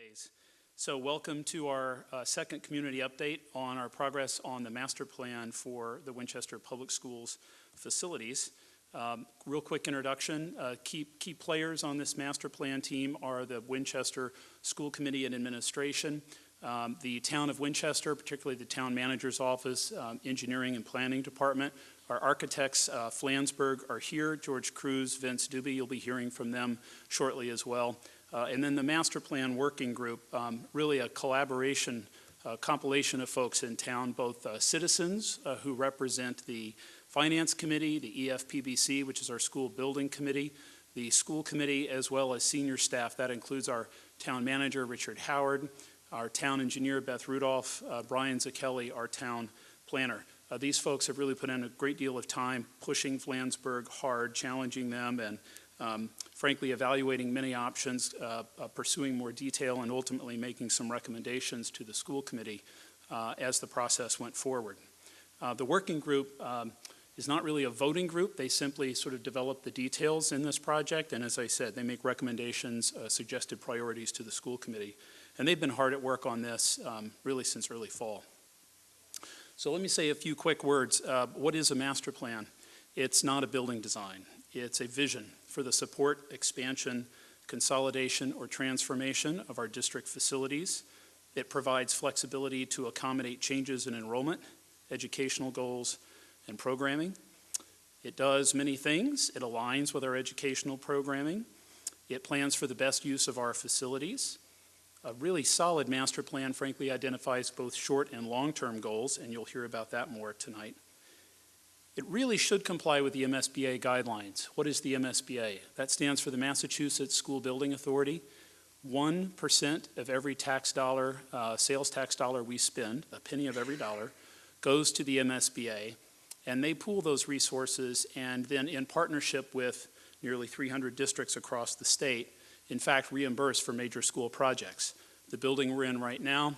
days. So welcome to our second community update on our progress on the master plan for the Winchester Public Schools facilities. Real quick introduction, key players on this master plan team are the Winchester School Committee and Administration, the town of Winchester, particularly the town manager's office, engineering and planning department. Our architects, Flansburgh, are here. George Cruz, Vince Doobie, you'll be hearing from them shortly as well. And then the master plan working group, really a collaboration, compilation of folks in town, both citizens who represent the Finance Committee, the EFPBC, which is our school building committee, the school committee, as well as senior staff. That includes our town manager, Richard Howard, our town engineer, Beth Rudolph, Brian Zakelli, our town planner. These folks have really put in a great deal of time pushing Flansburgh hard, challenging them, and frankly evaluating many options, pursuing more detail, and ultimately making some recommendations to the school committee as the process went forward. The working group is not really a voting group. They simply sort of develop the details in this project, and as I said, they make recommendations, suggested priorities to the school committee. And they've been hard at work on this really since early fall. So let me say a few quick words. What is a master plan? It's not a building design. It's a vision for the support, expansion, consolidation, or transformation of our district facilities. It provides flexibility to accommodate changes in enrollment, educational goals, and programming. It does many things. It aligns with our educational programming. It plans for the best use of our facilities. A really solid master plan, frankly, identifies both short and long-term goals, and you'll hear about that more tonight. It really should comply with the MSBA guidelines. What is the MSBA? That stands for the Massachusetts School Building Authority. 1% of every tax dollar, sales tax dollar we spend, a penny of every dollar, goes to the MSBA, and they pool those resources, and then in partnership with nearly 300 districts across the state, in fact, reimburse for major school projects. The building we're in right now,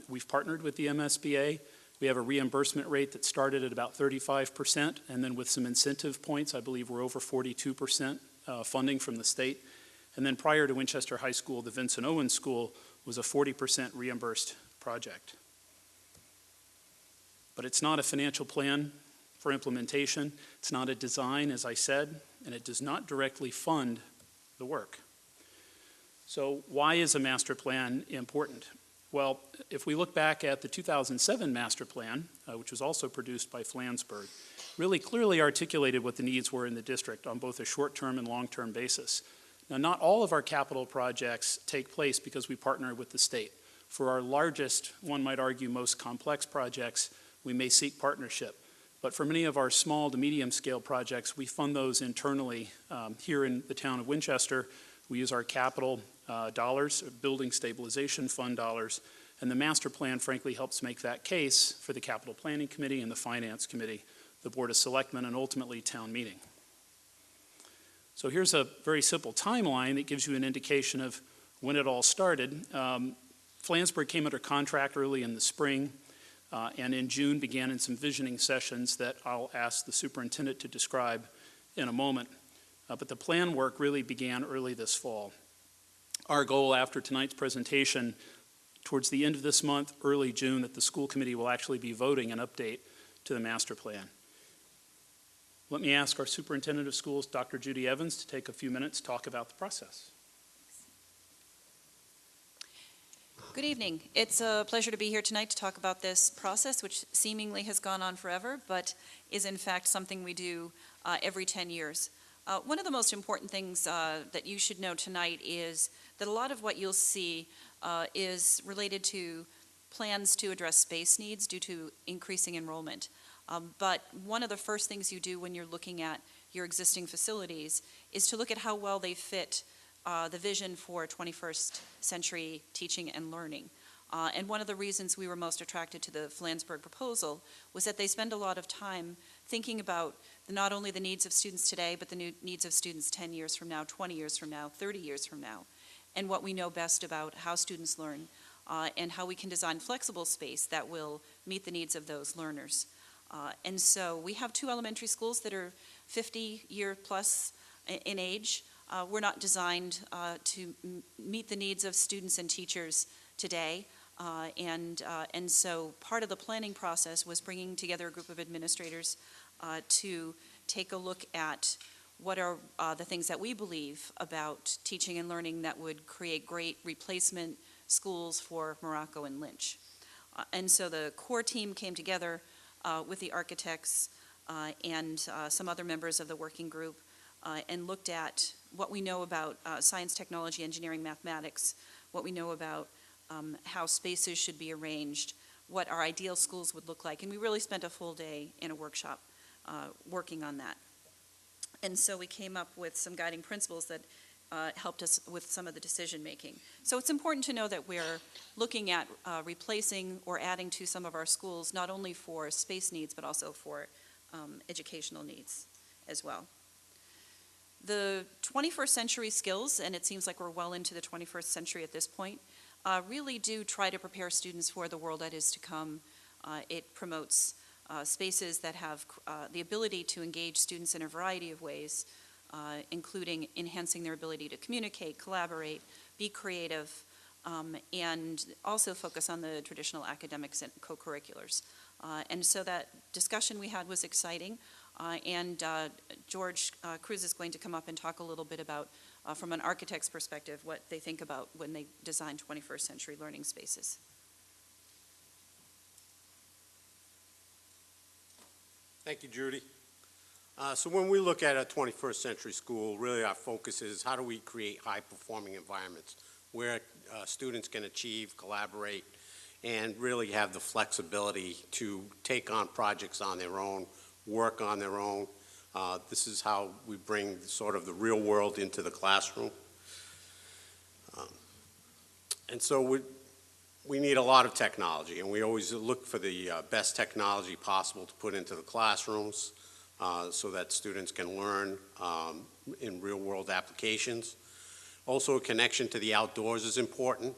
we've partnered with the MSBA. We have a reimbursement rate that started at about 35%, and then with some incentive points, I believe we're over 42% funding from the state. And then prior to Winchester High School, the Vincent Owens School was a 40% reimbursed project. But it's not a financial plan for implementation. It's not a design, as I said, and it does not directly fund the work. So why is a master plan important? Well, if we look back at the 2007 master plan, which was also produced by Flansburgh, really clearly articulated what the needs were in the district on both a short-term and long-term basis. Now, not all of our capital projects take place because we partner with the state. For our largest, one might argue most complex projects, we may seek partnership. But for many of our small to medium-scale projects, we fund those internally here in the town of Winchester. We use our capital dollars, building stabilization fund dollars, and the master plan frankly helps make that case for the capital planning committee and the finance committee, the board of selectmen, and ultimately town meeting. So here's a very simple timeline that gives you an indication of when it all started. Flansburgh came under contract early in the spring, and in June began in some visioning sessions that I'll ask the superintendent to describe in a moment. But the plan work really began early this fall. Our goal after tonight's presentation, towards the end of this month, early June, that the school committee will actually be voting an update to the master plan. Let me ask our superintendent of schools, Dr. Judy Evans, to take a few minutes to talk about the process. Good evening. It's a pleasure to be here tonight to talk about this process, which seemingly has gone on forever, but is in fact something we do every 10 years. One of the most important things that you should know tonight is that a lot of what you'll see is related to plans to address space needs due to increasing enrollment. But one of the first things you do when you're looking at your existing facilities is to look at how well they fit the vision for 21st century teaching and learning. And one of the reasons we were most attracted to the Flansburgh proposal was that they spend a lot of time thinking about not only the needs of students today, but the needs of students 10 years from now, 20 years from now, 30 years from now, and what we know best about how students learn and how we can design flexible space that will meet the needs of those learners. And so we have two elementary schools that are 50-year plus in age. were not designed to meet the needs of students and teachers today. And so part of the planning process was bringing together a group of administrators to take a look at what are the things that we believe about teaching and learning that would create great replacement schools for Morocco and Lynch. And so the core team came together with the architects and some other members of the working group and looked at what we know about science, technology, engineering, mathematics, what we know about how spaces should be arranged, what our ideal schools would look like. And we really spent a full day in a workshop working on that. And so we came up with some guiding principles that helped us with some of the decision making. So it's important to know that we're looking at replacing or adding to some of our schools, not only for space needs, but also for educational needs as well. The 21st century skills, and it seems like we're well into the 21st century at this point, really do try to prepare students for the world that is to come. It promotes spaces that have the ability to engage students in a variety of ways, including enhancing their ability to communicate, collaborate, be creative, and also focus on the traditional academics and co-curriculars. And so that discussion we had was exciting, and George Cruz is going to come up and talk a little bit about, from an architect's perspective, what they think about when they design 21st century learning spaces. Thank you, Judy. So when we look at a 21st century school, really our focus is how do we create high-performing environments where students can achieve, collaborate, and really have the flexibility to take on projects on their own, work on their own. This is how we bring sort of the real world into the classroom. And so we need a lot of technology, and we always look for the best technology possible to put into the classrooms so that students can learn in real-world applications. Also, a connection to the outdoors is important.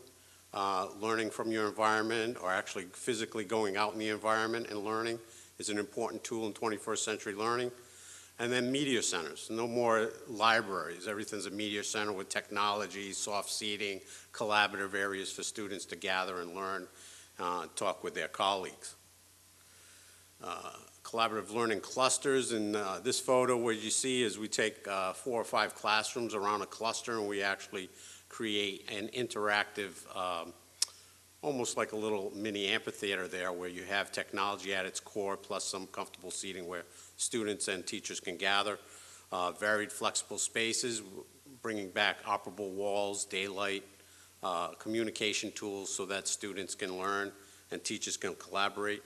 Learning from your environment, or actually physically going out in the environment and learning, is an important tool in 21st century learning. And then media centers, no more libraries. Everything's a media center with technology, soft seating, collaborative areas for students to gather and learn, talk with their colleagues. Collaborative learning clusters. In this photo, what you see is we take 4 or 5 classrooms around a cluster, and we actually create an interactive, almost like a little mini amphitheater there, where you have technology at its core plus some comfortable seating where students and teachers can gather. Varied flexible spaces, bringing back operable walls, daylight, communication tools so that students can learn and teachers can collaborate.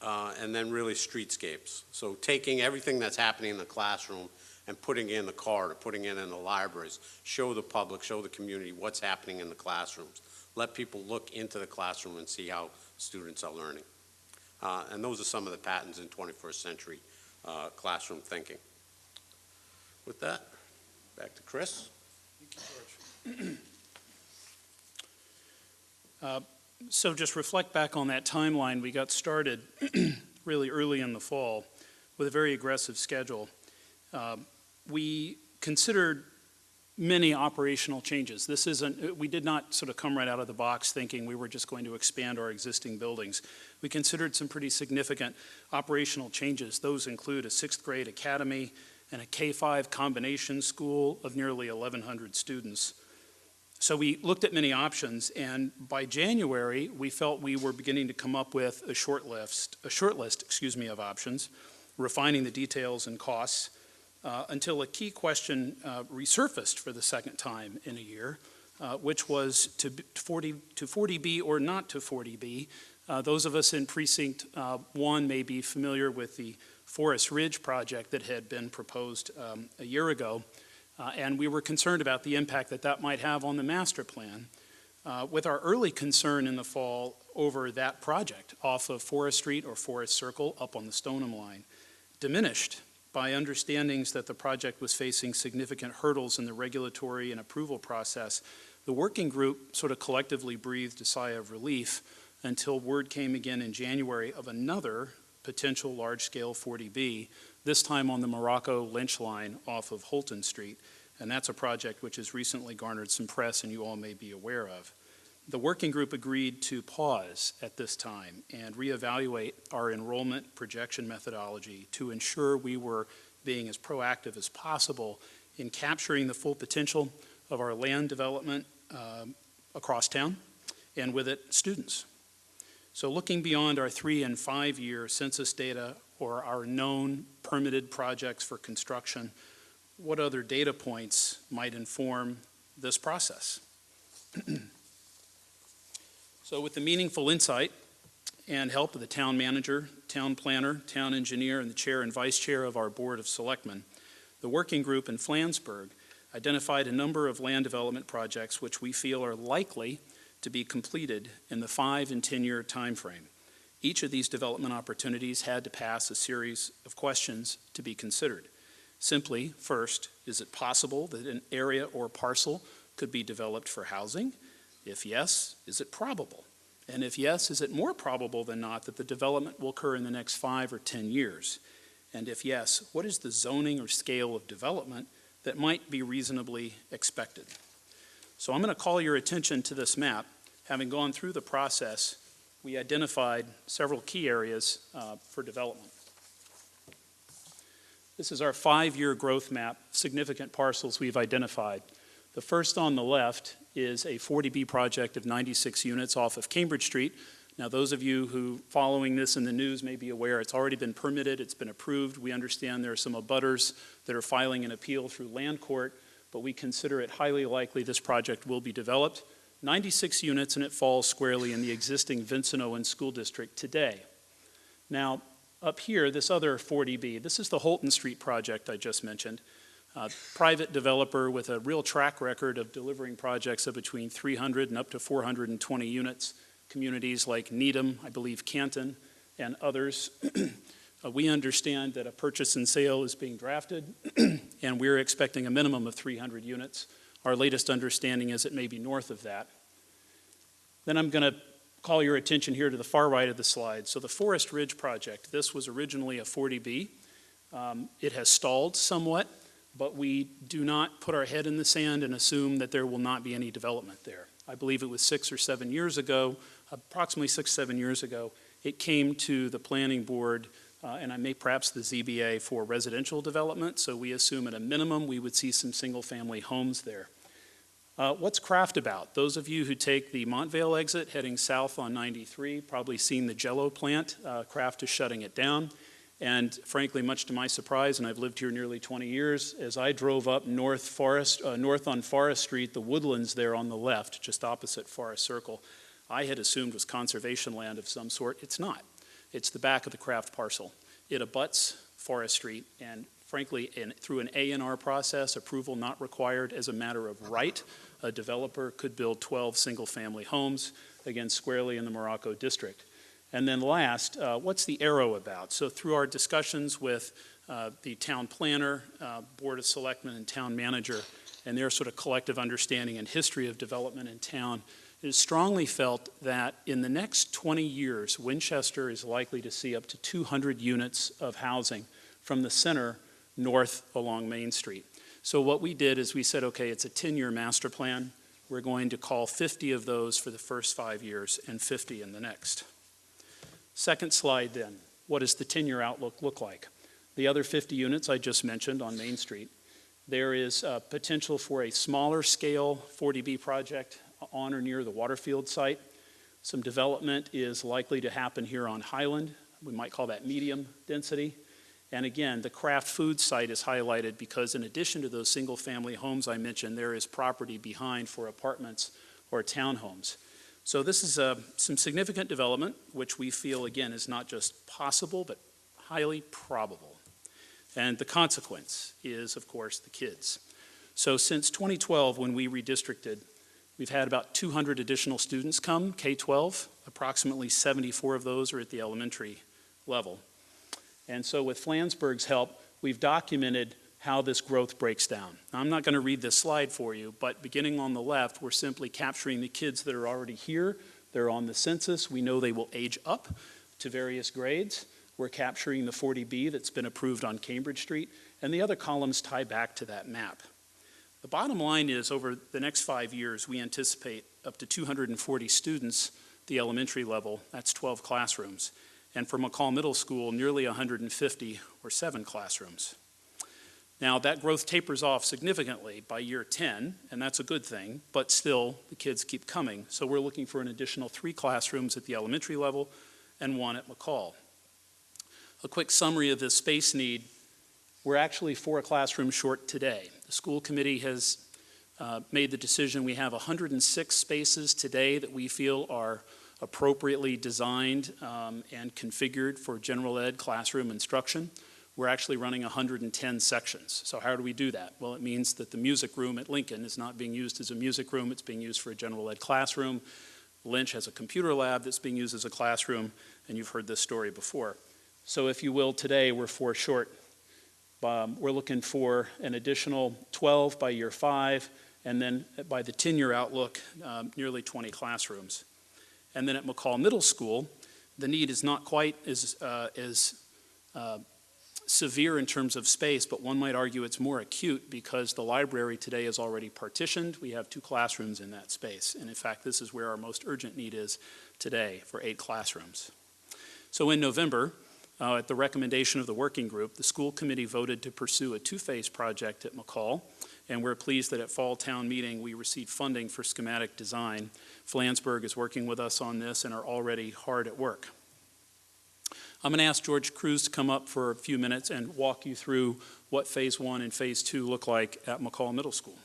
And then really streetscapes. So taking everything that's happening in the classroom and putting it in the corridor, putting it in the libraries, show the public, show the community what's happening in the classrooms. Let people look into the classroom and see how students are learning. And those are some of the patterns in 21st century classroom thinking. With that, back to Chris. Thank you, George. So just reflect back on that timeline. We got started really early in the fall with a very aggressive schedule. We considered many operational changes. This isn't, we did not sort of come right out of the box thinking we were just going to expand our existing buildings. We considered some pretty significant operational changes. Those include a 6th grade academy and a K-5 combination school of nearly 1,100 students. So we looked at many options, and by January, we felt we were beginning to come up with a short list of options, refining the details and costs, until a key question resurfaced for the second time in a year, which was to 40B or not to 40B. Those of us in Precinct 1 may be familiar with the Forest Ridge project that had been proposed a year ago, and we were concerned about the impact that that might have on the master plan. With our early concern in the fall over that project off of Forest Street or Forest Circle up on the Stoneham line, diminished by understandings that the project was facing significant hurdles in the regulatory and approval process, the working group sort of collectively breathed a sigh of relief until word came again in January of another potential large-scale 40B, this time on the Morocco Lynch line off of Holton Street. And that's a project which has recently garnered some press and you all may be aware of. The working group agreed to pause at this time and reevaluate our enrollment projection methodology to ensure we were being as proactive as possible in capturing the full potential of our land development across town and with it students. So looking beyond our 3- and 5-year census data or our known permitted projects for construction, what other data points might inform this process? So with the meaningful insight and help of the town manager, town planner, town engineer, and the chair and vice chair of our Board of Selectmen, the working group in Flansburgh identified a number of land development projects which we feel are likely to be completed in the 5- and 10-year time frame. Each of these development opportunities had to pass a series of questions to be considered. Simply, first, is it possible that an area or parcel could be developed for housing? If yes, is it probable? And if yes, is it more probable than not that the development will occur in the next 5 or 10 years? And if yes, what is the zoning or scale of development that might be reasonably expected? So I'm going to call your attention to this map. Having gone through the process, we identified several key areas for development. This is our 5-year growth map, significant parcels we've identified. The first on the left is a 40B project of 96 units off of Cambridge Street. Now, those of you who following this in the news may be aware it's already been permitted, it's been approved. We understand there are some abutters that are filing an appeal through land court, but we consider it highly likely this project will be developed. 96 units, and it falls squarely in the existing Vincent Owen School District today. Now, up here, this other 40B, this is the Holton Street project I just mentioned. Private developer with a real track record of delivering projects of between 300 and up to 420 units. Communities like Needham, I believe Canton, and others. We understand that a purchase and sale is being drafted, and we're expecting a minimum of 300 units. Our latest understanding is it may be north of that. Then I'm going to call your attention here to the far right of the slide. So the Forest Ridge project, this was originally a 40B. It has stalled somewhat, but we do not put our head in the sand and assume that there will not be any development there. I believe it was 6 or 7 years ago, approximately 6, 7 years ago, it came to the planning board and I may perhaps the ZBA for residential development, so we assume at a minimum we would see some single-family homes there. What's Craft about? Those of you who take the Montvale exit heading south on 93 probably seen the Jell-O plant. Craft is shutting it down. And frankly, much to my surprise, and I've lived here nearly 20 years, as I drove up north on Forest Street, the woodlands there on the left, just opposite Forest Circle, I had assumed was conservation land of some sort. It's not. It's the back of the Craft parcel. It abuts Forest Street, and frankly, through an A&R process, approval not required as a matter of right, a developer could build 12 single-family homes, again, squarely in the Morocco district. And then last, what's the arrow about? So through our discussions with the town planner, Board of Selectmen, and town manager, and their sort of collective understanding and history of development in town, it is strongly felt that in the next 20 years, Winchester is likely to see up to 200 units of housing from the center north along Main Street. So what we did is we said, okay, it's a 10-year master plan. We're going to call 50 of those for the first 5 years and 50 in the next. Second slide then, what does the 10-year outlook look like? The other 50 units I just mentioned on Main Street, there is potential for a smaller scale 40B project on or near the Waterfield site. Some development is likely to happen here on Highland. We might call that medium density. And again, the Kraft Food site is highlighted because in addition to those single family homes I mentioned, there is property behind for apartments or townhomes. So this is some significant development, which we feel, again, is not just possible, but highly probable. And the consequence is, of course, the kids. So since 2012, when we redistricted, we've had about 200 additional students come, K-12. Approximately 74 of those are at the elementary level. And so with Flansburgh's help, we've documented how this growth breaks down. Now, I'm not going to read this slide for you, but beginning on the left, we're simply capturing the kids that are already here. They're on the census. We know they will age up to various grades. We're capturing the 40B that's been approved on Cambridge Street, and the other columns tie back to that map. The bottom line is, over the next 5 years, we anticipate up to 240 students at the elementary level. That's 12 classrooms. And for McCall Middle School, nearly 150 or 7 classrooms. Now, that growth tapers off significantly by year 10, and that's a good thing, but still, the kids keep coming. So we're looking for an additional 3 classrooms at the elementary level and 1 at McCall. A quick summary of this space need: we're actually 4 classrooms short today. The school committee has made the decision. We have 106 spaces today that we feel are appropriately designed and configured for general ed classroom instruction. We're actually running 110 sections. So how do we do that? Well, it means that the music room at Lincoln is not being used as a music room, it's being used for a general ed classroom. Lynch has a computer lab that's being used as a classroom, and you've heard this story before. So if you will, today we're 4 short. We're looking for an additional 12 by year 5, and then by the 10-year outlook, nearly 20 classrooms. And then at McCall Middle School, the need is not quite as severe in terms of space, but one might argue it's more acute because the library today is already partitioned. We have 2 classrooms in that space. And in fact, this is where our most urgent need is today, for 8 classrooms. So in November, at the recommendation of the working group, the school committee voted to pursue a 2-phase project at McCall, and we're pleased that at fall town meeting we received funding for schematic design. Flansburgh is working with us on this and are already hard at work. I'm going to ask George Cruz to come up for a few minutes and walk you through what phase 1 and phase 2 look like at McCall Middle School.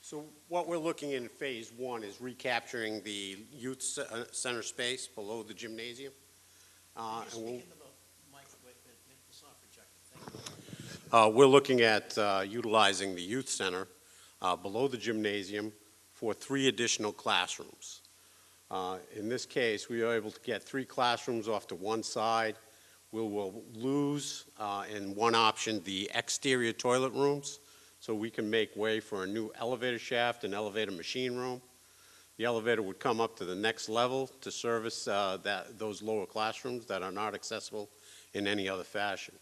So what we're looking in phase 1 is recapturing the youth center space below the gymnasium. We're looking at utilizing the youth center below the gymnasium for 3 additional classrooms. In this case, we are able to get 3 classrooms off to one side. We will lose, in one option, the exterior toilet rooms, so we can make way for a new elevator shaft and elevator machine room. The elevator would come up to the next level to service those lower classrooms that are not accessible in any other fashion.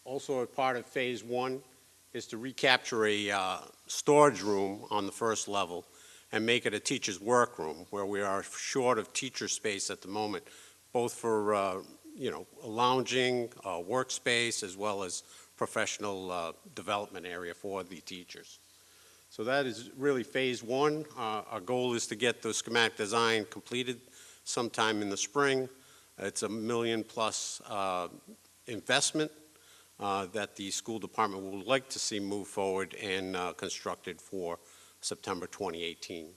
Also, a part of phase 1 is to recapture a storage room on the first level and make it a teacher's workroom, where we are short of teacher space at the moment, both for lounging, workspace, as well as professional development area for the teachers. So that is really phase 1. Our goal is to get the schematic design completed sometime in the spring. It's a $1 million+ investment that the school department would like to see move forward and constructed for September 2018.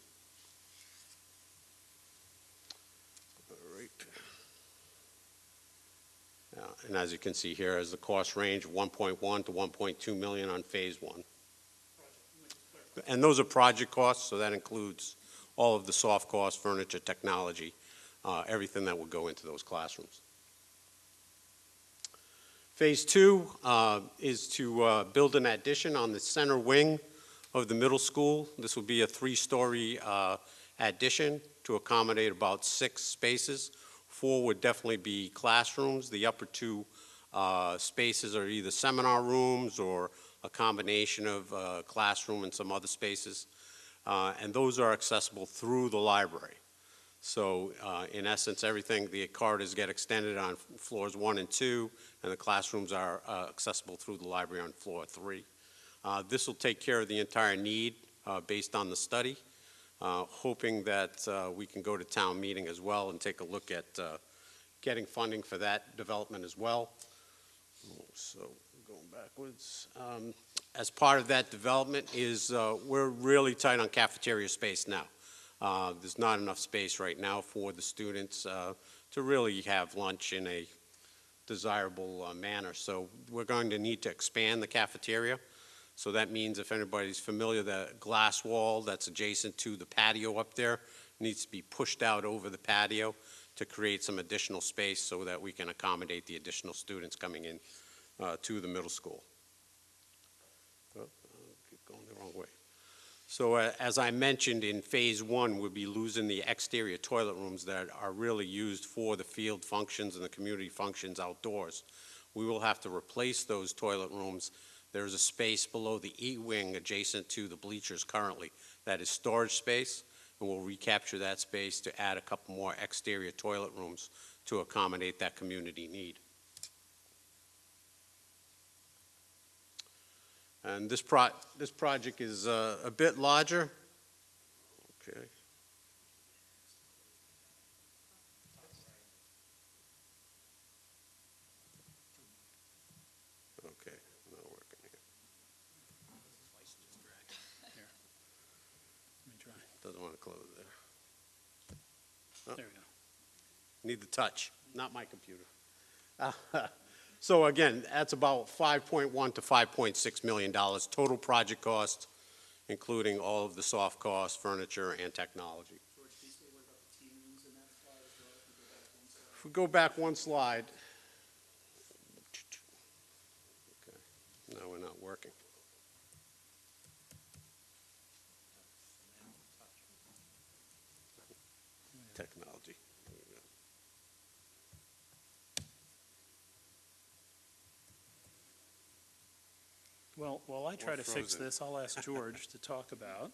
And as you can see here, as the cost range, 1.1 to 1.2 million on phase 1. And those are project costs, so that includes all of the soft costs, furniture, technology, everything that will go into those classrooms. Phase 2 is to build an addition on the center wing of the middle school. This will be a 3-story addition to accommodate about 6 spaces. 4 would definitely be classrooms. The upper 2 spaces are either seminar rooms or a combination of classroom and some other spaces. And those are accessible through the library. So in essence, everything, the corridors get extended on floors 1 and 2, and the classrooms are accessible through the library on floor 3. This will take care of the entire need based on the study. Hoping that we can go to town meeting as well and take a look at getting funding for that development as well. So going backwards. As part of that development is we're really tight on cafeteria space now. There's not enough space right now for the students to really have lunch in a desirable manner. So we're going to need to expand the cafeteria. So that means, if anybody's familiar, the glass wall that's adjacent to the patio up there needs to be pushed out over the patio to create some additional space so that we can accommodate the additional students coming in to the middle school. Oh, keep going the wrong way. So as I mentioned, in phase one, we'll be losing the exterior toilet rooms that are really used for the field functions and the community functions outdoors. We will have to replace those toilet rooms. There's a space below the E-wing adjacent to the bleachers currently that is storage space, and we'll recapture that space to add a couple more exterior toilet rooms to accommodate that community need. And this project is a bit larger. Okay. Okay, not working here. Let me try. Doesn't want to close there. Oh. There we go. Need the touch, not my computer. So again, that's about $5.1 to $5.6 million total project cost, including all of the soft costs, furniture, and technology. George, can you say what about the team rooms in that slide as well? If we go back one slide. Okay, now we're not working. Technology. Well, while I try to fix frozen. this, I'll ask George to talk about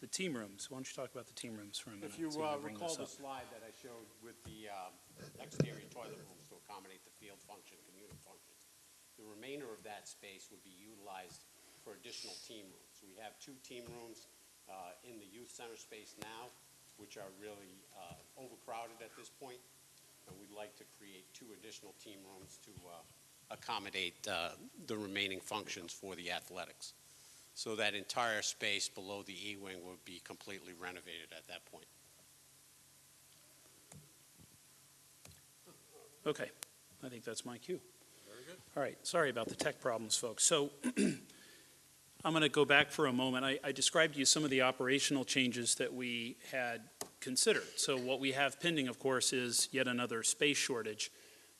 the team rooms. Why don't you talk about the team rooms for a minute? If you so we can bring recall this the up. slide that I showed with the exterior toilet rooms to accommodate the field function, community functions, the remainder of that space would be utilized for additional team rooms. We have 2 team rooms in the youth center space now, which are really overcrowded at this point, and we'd like to create 2 additional team rooms to accommodate the remaining functions for the athletics. So that entire space below the E-wing would be completely renovated at that point. Okay, I think that's my cue. Very good. All right, sorry about the tech problems, folks. So I'm going to go back for a moment. I described to you some of the operational changes that we had considered. So what we have pending, of course, is yet another space shortage.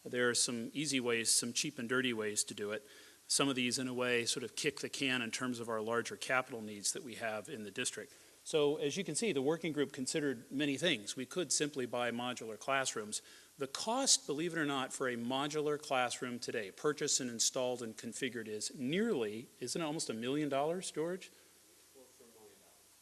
There are some easy ways, some cheap and dirty ways to do it. Some of these, in a way, sort of kick the can in terms of our larger capital needs that we have in the district. So as you can see, the working group considered many things. We could simply buy modular classrooms. The cost, believe it or not, for a modular classroom today, purchased and installed and configured, is nearly, isn't it almost $1 million, George? Close to $1 million.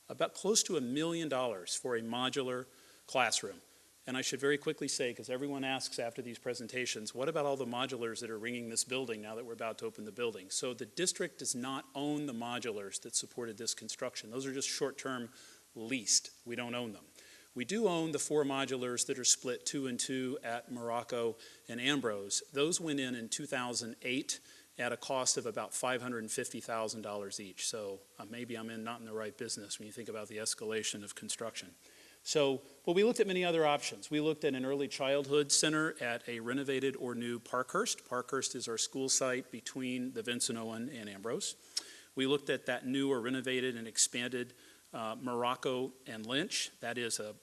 About close to $1 million for a modular classroom. And I should very quickly say, because everyone asks after these presentations, what about all the modulars that are ringing this building now that we're about to open the building? So the district does not own the modulars that supported this construction. Those are just short-term leased. We don't own them. We do own the 4 modulars that are split 2 and 2 at Morocco and Ambrose. Those went in 2008 at a cost of about $550,000 each. So maybe I'm not in the right business when you think about the escalation of construction. So, but we looked at many other options. We looked at an early childhood center at a renovated or new Parkhurst. Parkhurst is our school site between the Vincent Owen and Ambrose. We looked at that new or renovated and expanded Morocco and Lynch. That is a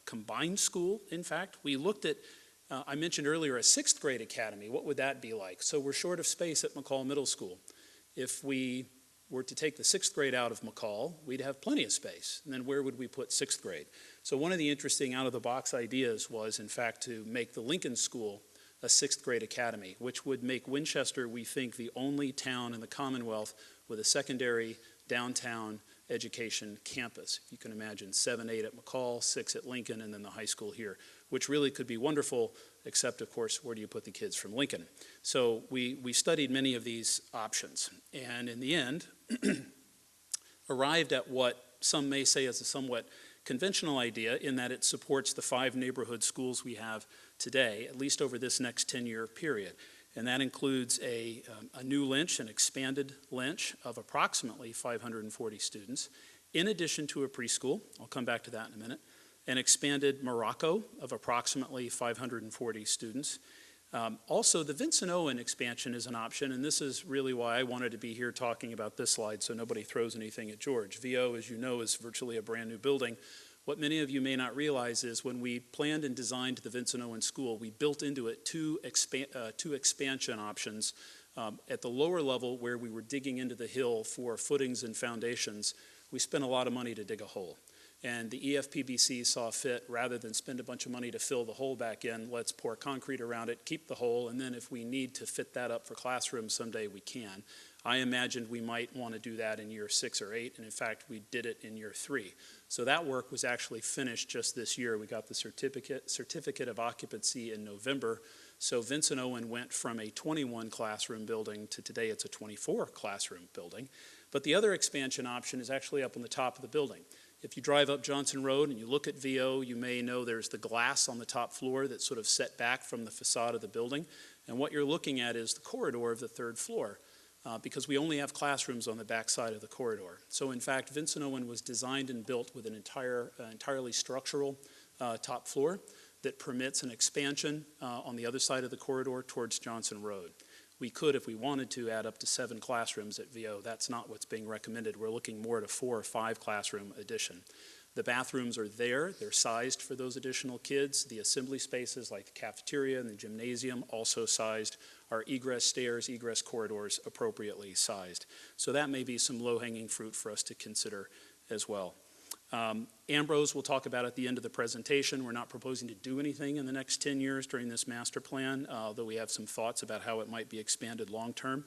combined school, in fact. We looked at, I mentioned earlier, a 6th grade academy. What would that be like? So we're short of space at McCall Middle School. If we were to take the 6th grade out of McCall, we'd have plenty of space. And then where would we put 6th grade? So one of the interesting out-of-the-box ideas was, in fact, to make the Lincoln School a 6th grade academy, which would make Winchester, we think, the only town in the Commonwealth with a secondary downtown education campus. You can imagine 7, 8 at McCall, 6 at Lincoln, and then the high school here, which really could be wonderful, except, of course, where do you put the kids from Lincoln? So we studied many of these options, and in the end, arrived at what some may say is a somewhat conventional idea, in that it supports the 5 neighborhood schools we have today, at least over this next 10-year period. And that includes a new Lynch, an expanded Lynch of approximately 540 students, in addition to a preschool, I'll come back to that in a minute, an expanded Morocco of approximately 540 students, Also, the Vincent Owen expansion is an option, and this is really why I wanted to be here talking about this slide so nobody throws anything at George. VO, as you know, is virtually a brand new building. What many of you may not realize is when we planned and designed the Vincent Owen School, we built into it two expansion options. At the lower level, where we were digging into the hill for footings and foundations, we spent a lot of money to dig a hole. And the EFPBC saw fit, rather than spend a bunch of money to fill the hole back in, let's pour concrete around it, keep the hole, and then if we need to fit that up for classrooms someday, we can. I imagined we might want to do that in year 6 or 8, and in fact, we did it in year 3. So that work was actually finished just this year. We got the certificate of occupancy in November. So Vincent Owen went from a 21 classroom building to today it's a 24 classroom building. But the other expansion option is actually up on the top of the building. If you drive up Johnson Road and you look at VO, you may know there's the glass on the top floor that's sort of set back from the facade of the building. And what you're looking at is the corridor of the 3rd floor, because we only have classrooms on the back side of the corridor. So in fact, Vincent Owen was designed and built with an entirely structural top floor that permits an expansion on the other side of the corridor towards Johnson Road. We could, if we wanted to, add up to 7 classrooms at VO. That's not what's being recommended. We're looking more at a 4 or 5 classroom addition. The bathrooms are there. They're sized for those additional kids. The assembly spaces like the cafeteria and the gymnasium also sized. Our egress stairs, egress corridors appropriately sized. So that may be some low-hanging fruit for us to consider as well. Ambrose we'll talk about at the end of the presentation. We're not proposing to do anything in the next 10 years during this master plan, although we have some thoughts about how it might be expanded long-term.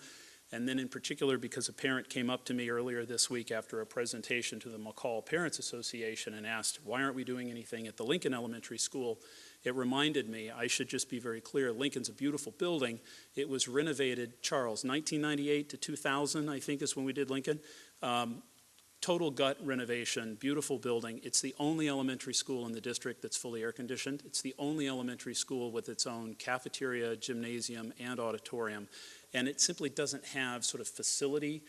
And then in particular, because a parent came up to me earlier this week after a presentation to the McCall Parents Association and asked, why aren't we doing anything at the Lincoln Elementary School? It reminded me, I should just be very clear, Lincoln's a beautiful building. It was renovated, Charles, 1998 to 2000, I think is when we did Lincoln. Total gut renovation, beautiful building. It's the only elementary school in the district that's fully air conditioned. It's the only elementary school with its own cafeteria, gymnasium, and auditorium. And it simply doesn't have sort of facility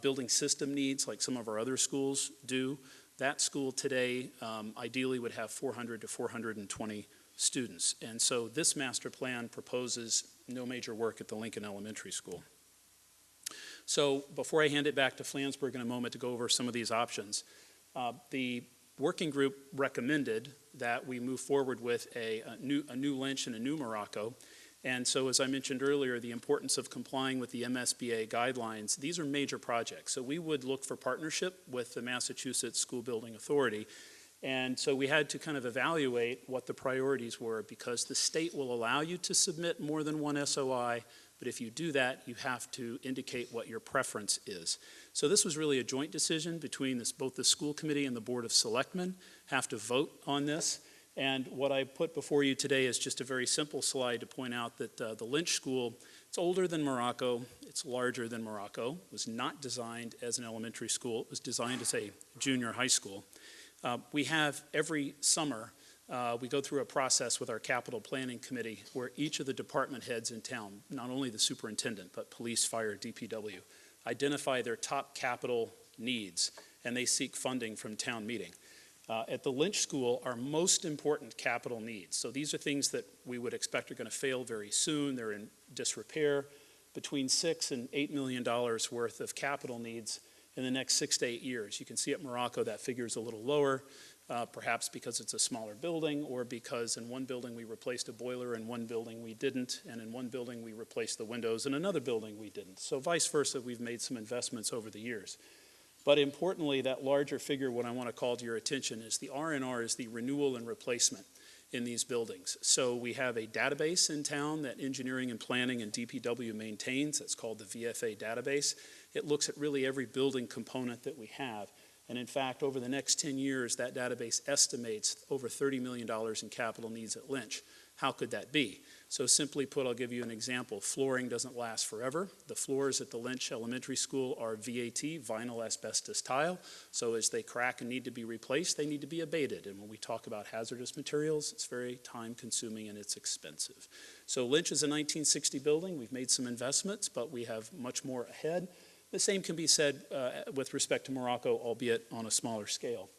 building system needs like some of our other schools do. That school today ideally would have 400 to 420 students. And so this master plan proposes no major work at the Lincoln Elementary School. So before I hand it back to Flansburgh in a moment to go over some of these options, the working group recommended that we move forward with a new Lynch and a new Morocco. And so as I mentioned earlier, the importance of complying with the MSBA guidelines, these are major projects. So we would look for partnership with the Massachusetts School Building Authority. And so we had to kind of evaluate what the priorities were, because the state will allow you to submit more than one SOI, but if you do that, you have to indicate what your preference is. So this was really a joint decision between both the school committee and the Board of Selectmen have to vote on this. And what I put before you today is just a very simple slide to point out that the Lynch School, it's older than Morocco, it's larger than Morocco, was not designed as an elementary school, it was designed as a junior high school. We have every summer, we go through a process with our capital planning committee where each of the department heads in town, not only the superintendent, but police, fire, DPW, identify their top capital needs, and they seek funding from town meeting. At the Lynch School, our most important capital needs, so these are things that we would expect are going to fail very soon, they're in disrepair, between $6 and $8 million worth of capital needs in the next 6 to 8 years. You can see at Morocco that figure is a little lower, perhaps because it's a smaller building, or because in one building we replaced a boiler, in one building we didn't, and in one building we replaced the windows, in another building we didn't. So vice versa, we've made some investments over the years. But importantly, that larger figure, what I want to call to your attention is the R&R is the renewal and replacement in these buildings. So we have a database in town that engineering and planning and DPW maintains. That's called the VFA database. It looks at really every building component that we have. And in fact, over the next 10 years, that database estimates over $30 million in capital needs at Lynch. How could that be? So simply put, I'll give you an example. Flooring doesn't last forever. The floors at the Lynch Elementary School are VAT, vinyl asbestos tile. So as they crack and need to be replaced, they need to be abated. And when we talk about hazardous materials, it's very time consuming and it's expensive. So Lynch is a 1960 building. We've made some investments, but we have much more ahead. The same can be said with respect to Morocco, albeit on a smaller scale.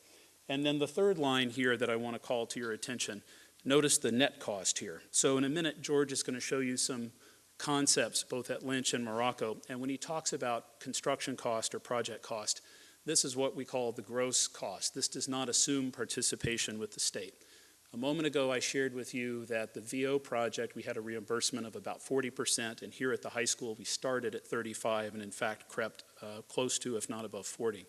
And then the third line here that I want to call to your attention, Notice the net cost here. So in a minute, George is going to show you some concepts both at Lynch and Morocco, and when he talks about construction cost or project cost, this is what we call the gross cost. This does not assume participation with the state. A moment ago, I shared with you that the VO project, we had a reimbursement of about 40%, and here at the high school, we started at 35 and in fact crept close to, if not above 40.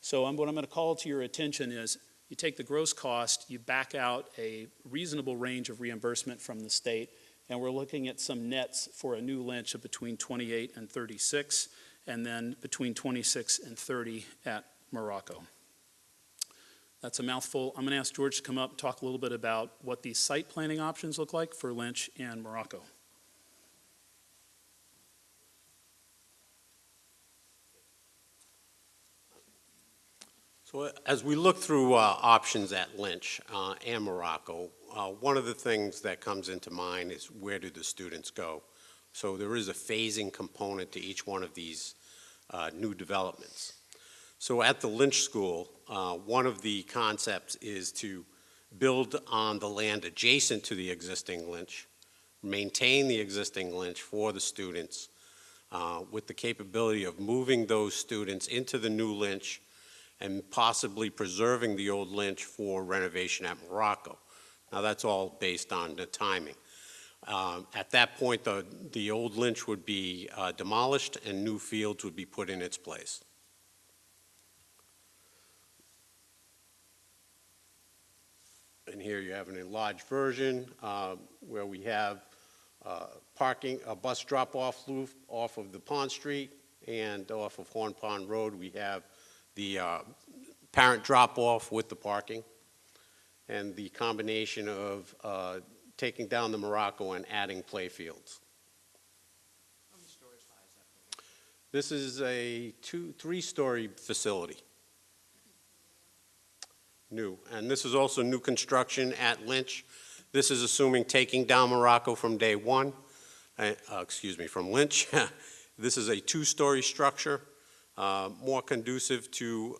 So what I'm going to call to your attention is you take the gross cost, you back out a reasonable range of reimbursement from the state, and we're looking at some nets for a new Lynch of between 28 and 36, and then between 26 and 30 at Morocco. That's a mouthful. I'm going to ask George to come up and talk a little bit about what these site planning options look like for Lynch and Morocco. So as we look through options at Lynch and Morocco, one of the things that comes into mind is where do the students go? So there is a phasing component to each one of these new developments. So at the Lynch School, one of the concepts is to build on the land adjacent to the existing Lynch, maintain the existing Lynch for the students with the capability of moving those students into the new Lynch and possibly preserving the old Lynch for renovation at Morocco. Now that's all based on the timing. At that point, the old Lynch would be demolished and new fields would be put in its place. And here you have an enlarged version where we have parking, a bus drop-off loop off of the Pond Street, and off of Horn Pond Road we have the parent drop-off with the parking, and the combination of taking down the Morocco and adding play fields. How many stories high is that building? This is a 3-story facility. New, and this is also new construction at Lynch. This is assuming taking down Morocco from day one, from Lynch. This is a 2-story structure, more conducive to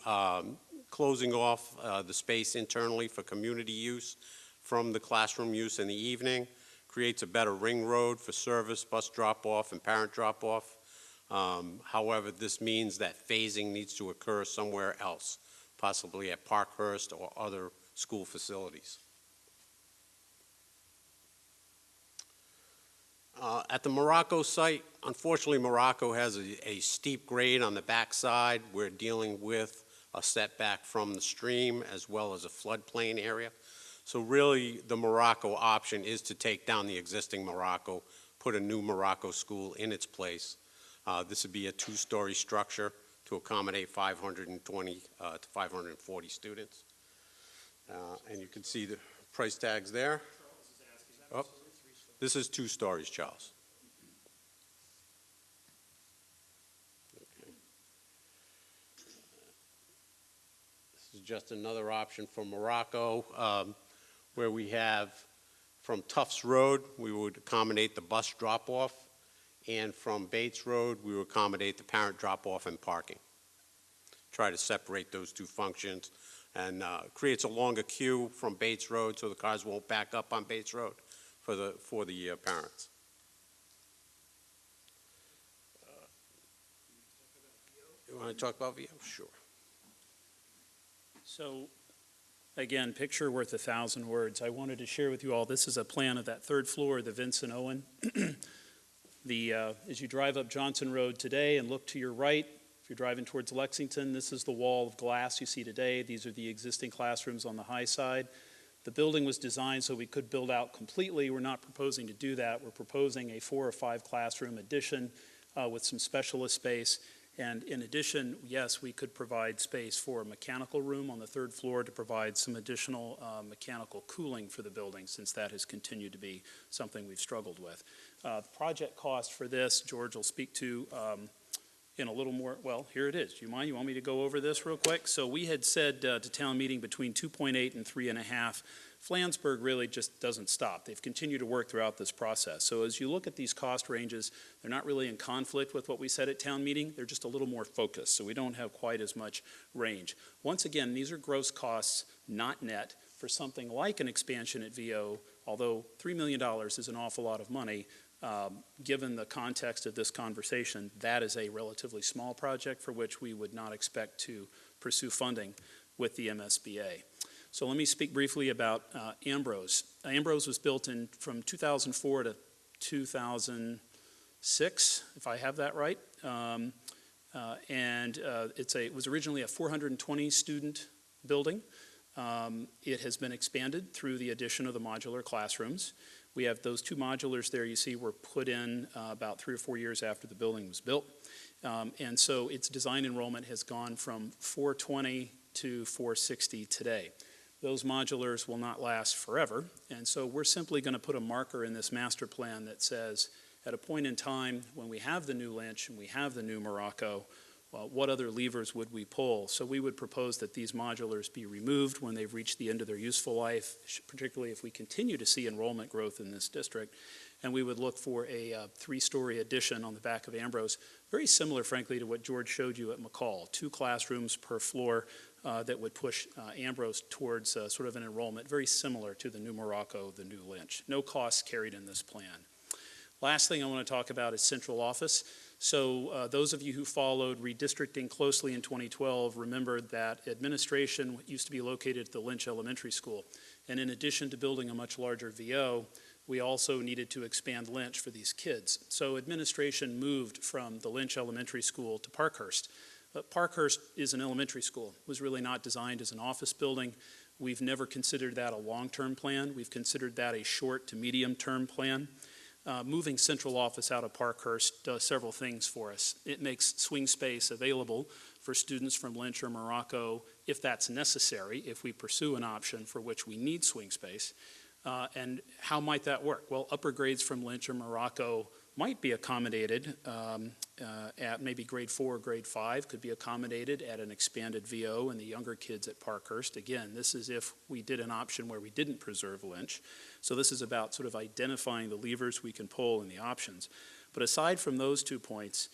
closing off the space internally for community use from the classroom use in the evening, creates a better ring road for service, bus drop-off, and parent drop-off. However, this means that phasing needs to occur somewhere else, possibly at Parkhurst or other school facilities. At the Morocco site, unfortunately, Morocco has a steep grade on the backside. We're dealing with a setback from the stream as well as a floodplain area. So really, the Morocco option is to take down the existing Morocco, put a new Morocco school in its place. This would be a 2-story structure to accommodate 520 to 540 students. And you can see the price tags there. Oh, this is 2 stories, Charles. Okay. This is just another option for Morocco, where we have from Tufts Road, we would accommodate the bus drop-off, and from Bates Road, we would accommodate the parent drop-off and parking. Try to separate those two functions, and creates a longer queue from Bates Road so the cars won't back up on Bates Road for the parents. You want to talk about VO? Sure. So, again, picture worth 1,000 words. I wanted to share with you all, this is a plan of that 3rd floor, the Vincent Owen. As you drive up Johnson Road today and look to your right, if you're driving towards Lexington, this is the wall of glass you see today. These are the existing classrooms on the high side. The building was designed so we could build out completely. We're not proposing to do that. We're proposing a 4 or 5 classroom addition with some specialist space. And in addition, yes, we could provide space for a mechanical room on the 3rd floor to provide some additional mechanical cooling for the building, since that has continued to be something we've struggled with. The project cost for this, George will speak to in a little more, well, here it is. Do you mind? You want me to go over this real quick? So we had said to town meeting between 2.8 and 3.5. Flansburgh really just doesn't stop. They've continued to work throughout this process. So as you look at these cost ranges, they're not really in conflict with what we said at town meeting. They're just a little more focused, so we don't have quite as much range. Once again, these are gross costs, not net, for something like an expansion at VO although $3 million is an awful lot of money, given the context of this conversation, that is a relatively small project for which we would not expect to pursue funding with the MSBA. So let me speak briefly about Ambrose. Ambrose was built from 2004 to 2006, if I have that right. It was originally a 420 student building. It has been expanded through the addition of the modular classrooms. We have those 2 modulars there you see were put in about 3 or 4 years after the building was built. And so its design enrollment has gone from 420 to 460 today. Those modulars will not last forever, and so we're simply going to put a marker in this master plan that says, at a point in time when we have the new Lynch and we have the new Morocco, what other levers would we pull? So we would propose that these modulars be removed when they've reached the end of their useful life, particularly if we continue to see enrollment growth in this district. And we would look for a 3-story addition on the back of Ambrose, very similar, frankly, to what George showed you at McCall, 2 classrooms per floor that would push Ambrose towards sort of an enrollment very similar to the new Morocco, the new Lynch. No costs carried in this plan. Last thing I want to talk about is central office. So those of you who followed redistricting closely in 2012 remembered that administration used to be located at the Lynch Elementary School. And in addition to building a much larger VO, we also needed to expand Lynch for these kids. So administration moved from the Lynch Elementary School to Parkhurst. Parkhurst is an elementary school. It was really not designed as an office building. We've never considered that a long-term plan. We've considered that a short to medium-term plan. Moving central office out of Parkhurst does several things for us. It makes swing space available for students from Lynch or Morocco if that's necessary, if we pursue an option for which we need swing space. And how might that work? Well, upper grades from Lynch or Morocco might be accommodated at maybe grade 4 or grade 5, could be accommodated at an expanded VO, and the younger kids at Parkhurst. Again, this is if we did an option where we didn't preserve Lynch. So this is about sort of identifying the levers we can pull and the options. But aside from those 2 points,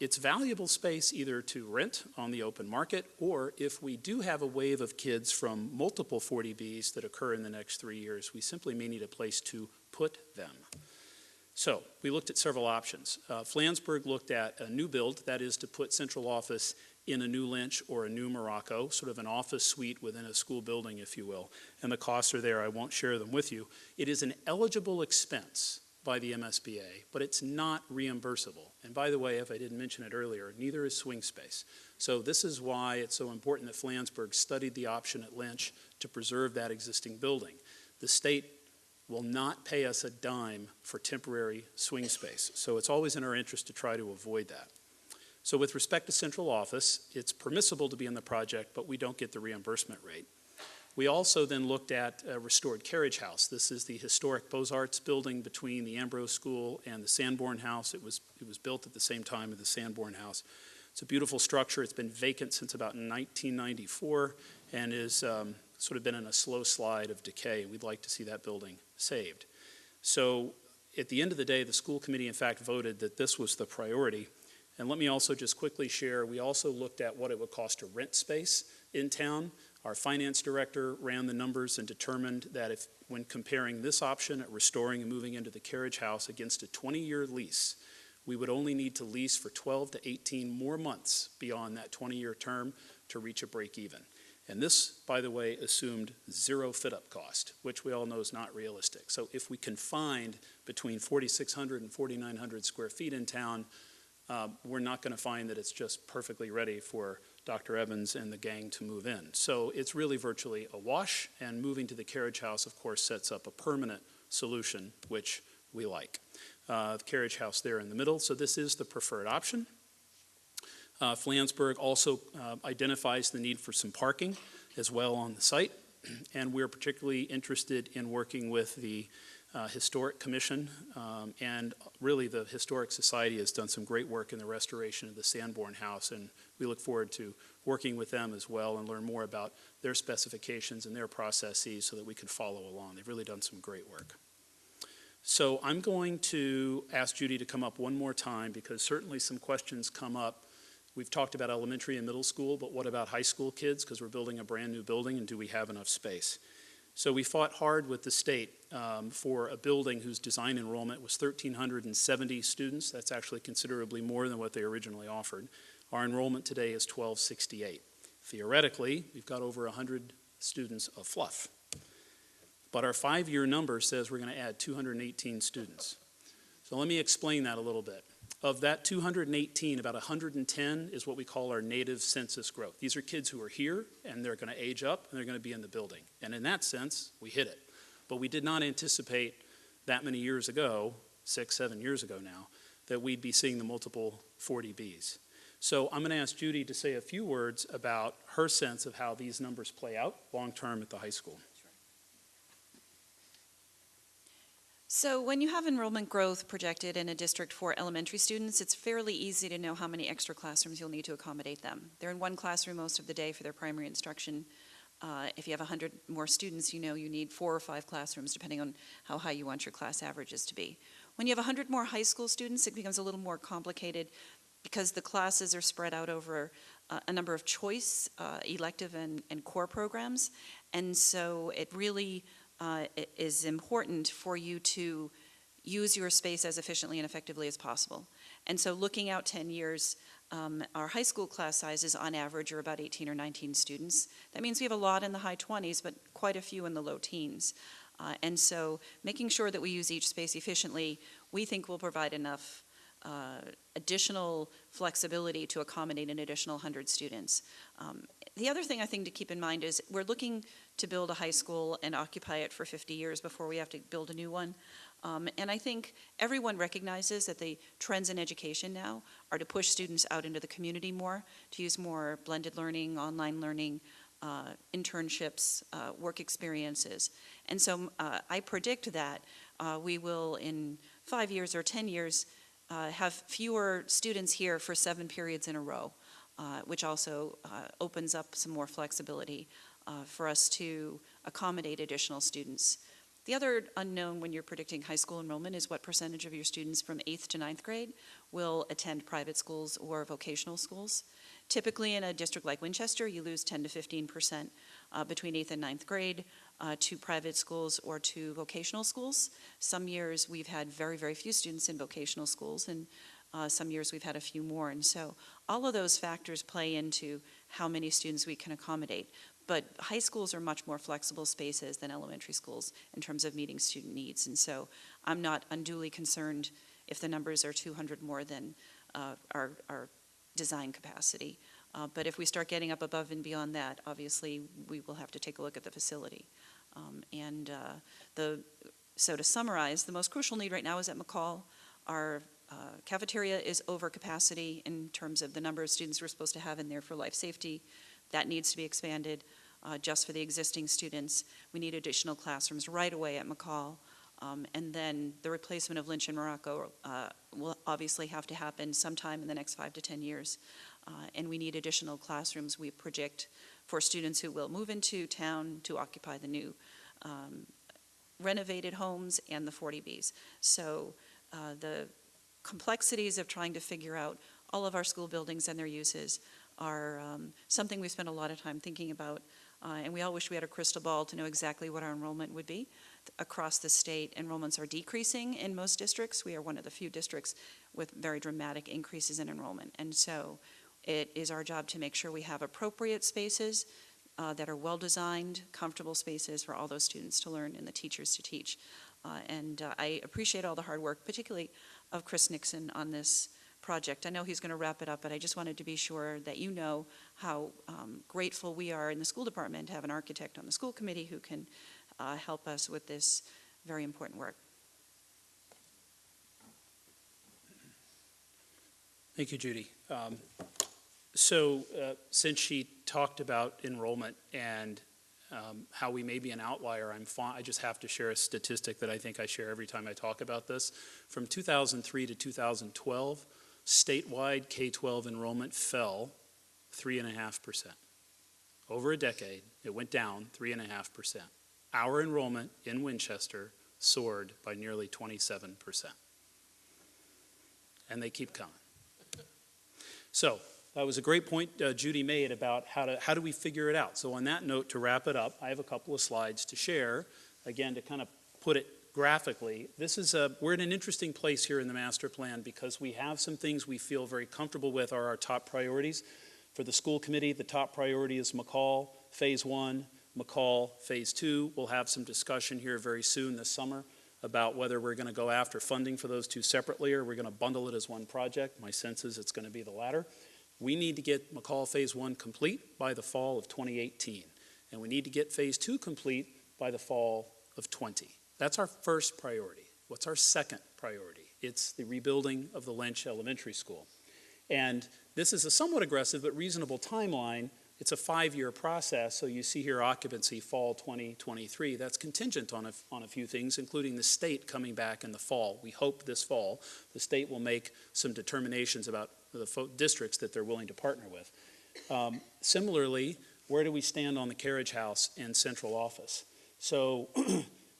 it's valuable space either to rent on the open market, or if we do have a wave of kids from multiple 40Bs that occur in the next 3 years, we simply may need a place to put them. So we looked at several options. Flansburgh looked at a new build, that is to put central office in a new Lynch or a new Morocco, sort of an office suite within a school building, if you will. And the costs are there. I won't share them with you. It is an eligible expense by the MSBA, but it's not reimbursable. And by the way, if I didn't mention it earlier, neither is swing space. So this is why it's so important that Flansburgh studied the option at Lynch to preserve that existing building. The state will not pay us a dime for temporary swing space. So it's always in our interest to try to avoid that. So with respect to central office, it's permissible to be in the project, but we don't get the reimbursement rate. We also then looked at a restored carriage house. This is the historic Beaux-Arts building between the Ambrose School and the Sanborn House. It was built at the same time as the Sanborn House. It's a beautiful structure. It's been vacant since about 1994 and is sort of been in a slow slide of decay. We'd like to see that building saved. So at the end of the day, the school committee in fact voted that this was the priority. And let me also just quickly share, we also looked at what it would cost to rent space in town. Our finance director ran the numbers and determined that if, when comparing this option at restoring and moving into the carriage house against a 20-year lease, we would only need to lease for 12 to 18 more months beyond that 20-year term to reach a break even. And this, by the way, assumed zero fit-up cost, which we all know is not realistic. So if we can find between 4,600 and 4,900 square feet in town, we're not going to find that it's just perfectly ready for Dr. Evans and the gang to move in. So it's really virtually a wash, and moving to the carriage house, of course, sets up a permanent solution, which we like. The carriage house there in the middle, so this is the preferred option. Flansburgh also identifies the need for some parking as well on the site, and we're particularly interested in working with the Historic Commission, and really the Historic Society has done some great work in the restoration of the Sanborn House, and we look forward to working with them as well and learn more about their specifications and their processes so that we can follow along. They've really done some great work. So I'm going to ask Judy to come up one more time because certainly some questions come up. We've talked about elementary and middle school, but what about high school kids? Because we're building a brand new building, and do we have enough space? So we fought hard with the state for a building whose design enrollment was 1,370 students. That's actually considerably more than what they originally offered. Our enrollment today is 1,268. Theoretically, we've got over 100 students of fluff. But our 5-year number says we're going to add 218 students. So let me explain that a little bit. Of that 218, about 110 is what we call our native census growth. These are kids who are here, and they're going to age up, and they're going to be in the building. And in that sense, we hit it. But we did not anticipate that many years ago, 6, 7 years ago now, that we'd be seeing the multiple 40Bs. So I'm going to ask Judy to say a few words about her sense of how these numbers play out long-term at the high school. So when you have enrollment growth projected in a district for elementary students, it's fairly easy to know how many extra classrooms you'll need to accommodate them. They're in one classroom most of the day for their primary instruction. If you have 100 more students, you know you need 4 or 5 classrooms, depending on how high you want your class averages to be. When you have 100 more high school students, it becomes a little more complicated because the classes are spread out over a number of choice, elective, and core programs. And so it really it is important for you to use your space as efficiently and effectively as possible. And so looking out 10 years, our high school class sizes on average are about 18 or 19 students. That means we have a lot in the high 20s, but quite a few in the low teens. And so making sure that we use each space efficiently, we think will provide enough additional flexibility to accommodate an additional 100 students. The other thing I think to keep in mind is we're looking to build a high school and occupy it for 50 years before we have to build a new one. And I think everyone recognizes that the trends in education now are to push students out into the community more, to use more blended learning, online learning, internships, work experiences. And so I predict that we will, in 5 years or 10 years, have fewer students here for 7 periods in a row, which also opens up some more flexibility for us to accommodate additional students. The other unknown when you're predicting high school enrollment is what percentage of your students from 8th to 9th grade will attend private schools or vocational schools. Typically in a district like Winchester, you lose 10 to 15% between 8th and 9th grade to private schools or to vocational schools. Some years we've had very, very few students in vocational schools, and some years we've had a few more. And so all of those factors play into how many students we can accommodate. But high schools are much more flexible spaces than elementary schools in terms of meeting student needs. And so I'm not unduly concerned if the numbers are 200 more than our design capacity. But if we start getting up above and beyond that, obviously we will have to take a look at the facility. So to summarize, the most crucial need right now is at McCall. Our cafeteria is over capacity in terms of the number of students we're supposed to have in there for life safety. That needs to be expanded just for the existing students. We need additional classrooms right away at McCall. And then the replacement of Lynch and Morocco will obviously have to happen sometime in the next 5 to 10 years. And we need additional classrooms, we project, for students who will move into town to occupy the new renovated homes and the 40Bs. So the complexities of trying to figure out all of our school buildings and their uses are something we spend a lot of time thinking about. And we all wish we had a crystal ball to know exactly what our enrollment would be. Across the state, enrollments are decreasing in most districts. We are one of the few districts with very dramatic increases in enrollment. And so it is our job to make sure we have appropriate spaces that are well-designed, comfortable spaces for all those students to learn and the teachers to teach. I appreciate all the hard work, particularly of Chris Nixon on this project. I know he's going to wrap it up, but I just wanted to be sure that you know how grateful we are in the school department to have an architect on the school committee who can help us with this very important work. Thank you, Judy. Since she talked about enrollment and how we may be an outlier, I just have to share a statistic that I think I share every time I talk about this. From 2003 to 2012, statewide K-12 enrollment fell 3.5%. Over a decade, it went down 3.5%. Our enrollment in Winchester soared by nearly 27%. And they keep coming. So, That was a great point Judy made about how do we figure it out. So on that note, to wrap it up, I have a couple of slides to share, again, to kind of put it graphically. We're in an interesting place here in the master plan because we have some things we feel very comfortable with are our top priorities. For the school committee, the top priority is McCall Phase 1, McCall Phase 2. We'll have some discussion here very soon this summer about whether we're going to go after funding for those two separately or we're going to bundle it as one project. My sense is it's going to be the latter. We need to get McCall Phase 1 complete by the fall of 2018, and we need to get Phase 2 complete by the fall of 20. That's our first priority. What's our second priority? It's the rebuilding of the Lynch Elementary School. And this is a somewhat aggressive but reasonable timeline. It's a 5-year process, so you see here occupancy fall 2023. That's contingent on a few things, including the state coming back in the fall. We hope this fall the state will make some determinations about the districts that they're willing to partner with. Similarly, where do we stand on the carriage house and central office? So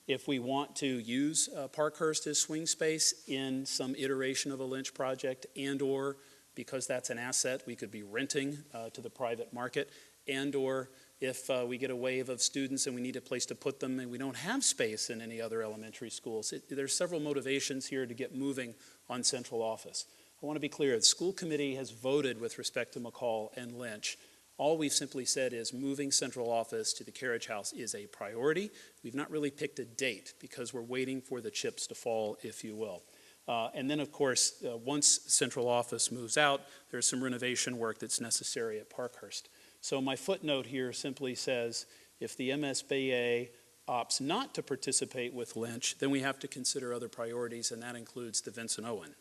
if we want to use Parkhurst as swing space in some iteration of a Lynch project and or because that's an asset we could be renting to the private market, and or if we get a wave of students and we need a place to put them and we don't have space in any other elementary schools. There's several motivations here to get moving on central office. I want to be clear, the school committee has voted with respect to McCall and Lynch. All we've simply said is moving central office to the carriage house is a priority. We've not really picked a date because we're waiting for the chips to fall, if you will. And then, of course, once central office moves out, there's some renovation work that's necessary at Parkhurst. So my footnote here simply says, if the MSBA opts not to participate with Lynch, then we have to consider other priorities, and that includes the Vincent Owen.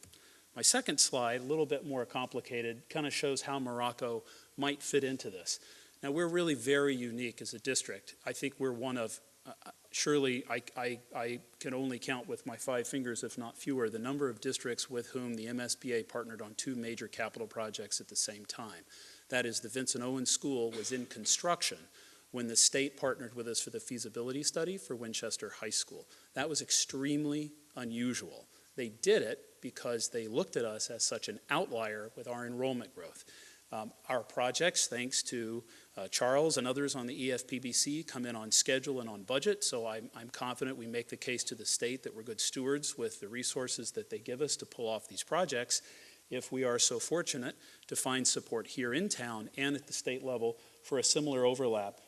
My second slide, a little bit more complicated, kind of shows how Morocco might fit into this. Now, we're really very unique as a district. I think we're one of surely I can only count with my 5 fingers, if not fewer, the number of districts with whom the MSBA partnered on 2 major capital projects at the same time. That is, the Vincent Owen School was in construction when the state partnered with us for the feasibility study for Winchester High School. That was extremely unusual. They did it because they looked at us as such an outlier with our enrollment growth. Our projects, thanks to Charles and others on the EFPBC, come in on schedule and on budget, so I'm confident we make the case to the state that we're good stewards with the resources that they give us to pull off these projects. If we are so fortunate to find support here in town and at the state level for a similar overlap,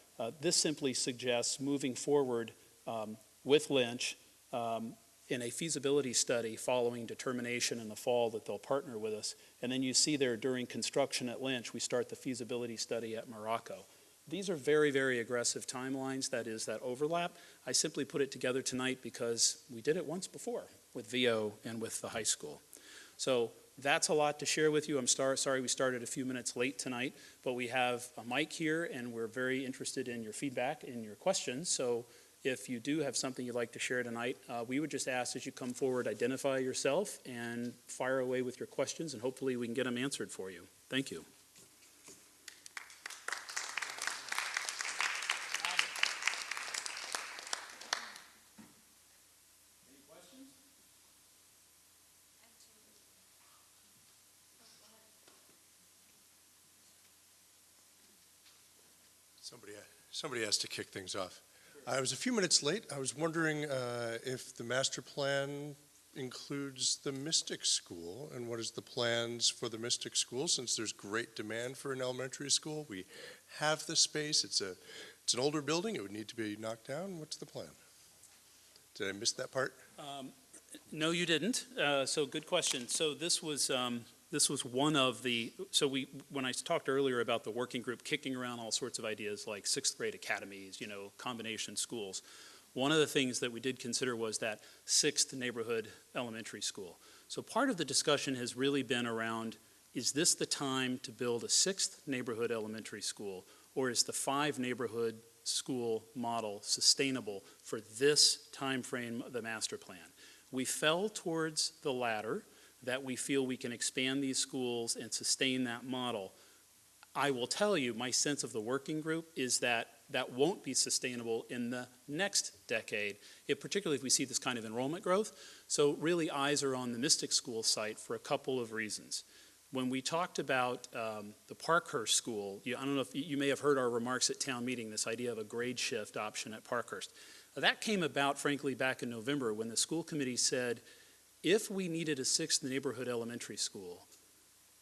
this simply suggests moving forward with Lynch in a feasibility study following determination in the fall that they'll partner with us. And then you see there during construction at Lynch, we start the feasibility study at Morocco. These are very, very aggressive timelines, that is that overlap. I simply put it together tonight because we did it once before with VO and with the high school. So that's a lot to share with you. I'm sorry we started a few minutes late tonight, but we have a mic here and we're very interested in your feedback and your questions. So if you do have something you'd like to share tonight, we would just ask as you come forward, identify yourself and fire away with your questions, and hopefully we can get them answered for you. Thank you. Any questions? Somebody has to kick things off. I was a few minutes late. I was wondering if the master plan includes the Mystic School, and what is the plans for the Mystic School, since there's great demand for an elementary school. We have the space. It's an older building. It would need to be knocked down. What's the plan? Did I miss that part? No, you didn't. So good question. So this was one of the, when I talked earlier about the working group kicking around all sorts of ideas like 6th grade academies, combination schools, one of the things that we did consider was that 6th neighborhood elementary school. So part of the discussion has really been around, is this the time to build a 6th neighborhood elementary school, or is the 5 neighborhood school model sustainable for this time frame of the master plan? We fell towards the latter, that we feel we can expand these schools and sustain that model. I will tell you, my sense of the working group is that that won't be sustainable in the next decade, particularly if we see this kind of enrollment growth. So really eyes are on the Mystic School site for a couple of reasons. when we talked about the Parkhurst School, I don't know if you may have heard our remarks at town meeting, this idea of a grade shift option at Parkhurst. That came about, frankly, back in November when the school committee said, if we needed a sixth neighborhood elementary school,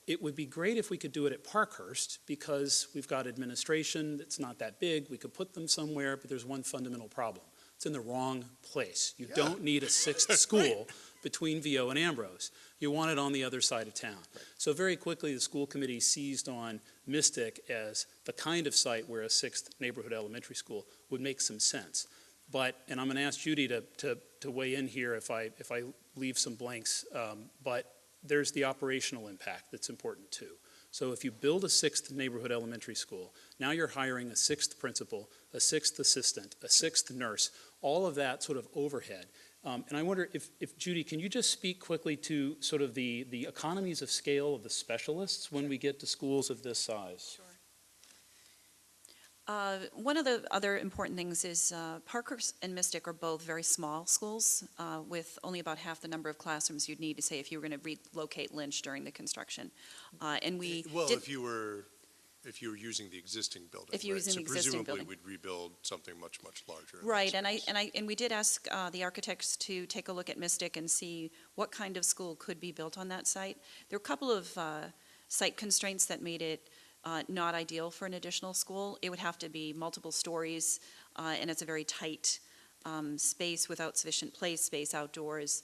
it would be great if we could do it at Parkhurst because we've got administration that's not that big. We could put them somewhere, but there's one fundamental problem. It's in the wrong place. You don't need a sixth school between VO and Ambrose. You want it on the other side of town. So very quickly, the school committee seized on Mystic as the kind of site where a sixth neighborhood elementary school would make some sense. But, and I'm going to ask Judy to weigh in here if I leave some blanks, but there's the operational impact that's important too. So if you build a sixth neighborhood elementary school, now you're hiring a sixth principal, a sixth assistant, a sixth nurse, all of that sort of overhead. And I wonder if Judy, can you just speak quickly to sort of the economies of scale of the specialists when we get to schools of this size? Sure. One of the other important things is Parkhurst and Mystic are both very small schools with only about half the number of classrooms you'd need to say if you were going to relocate Lynch during the construction. And we Well, did, if you were using the existing building, If you were right? using the existing building. Presumably we'd rebuild something much, much larger. in right, that and space. we did ask the architects to take a look at Mystic and see what kind of school could be built on that site. There were a couple of site constraints that made it not ideal for an additional school. It would have to be multiple stories, and it's a very tight space without sufficient play space outdoors.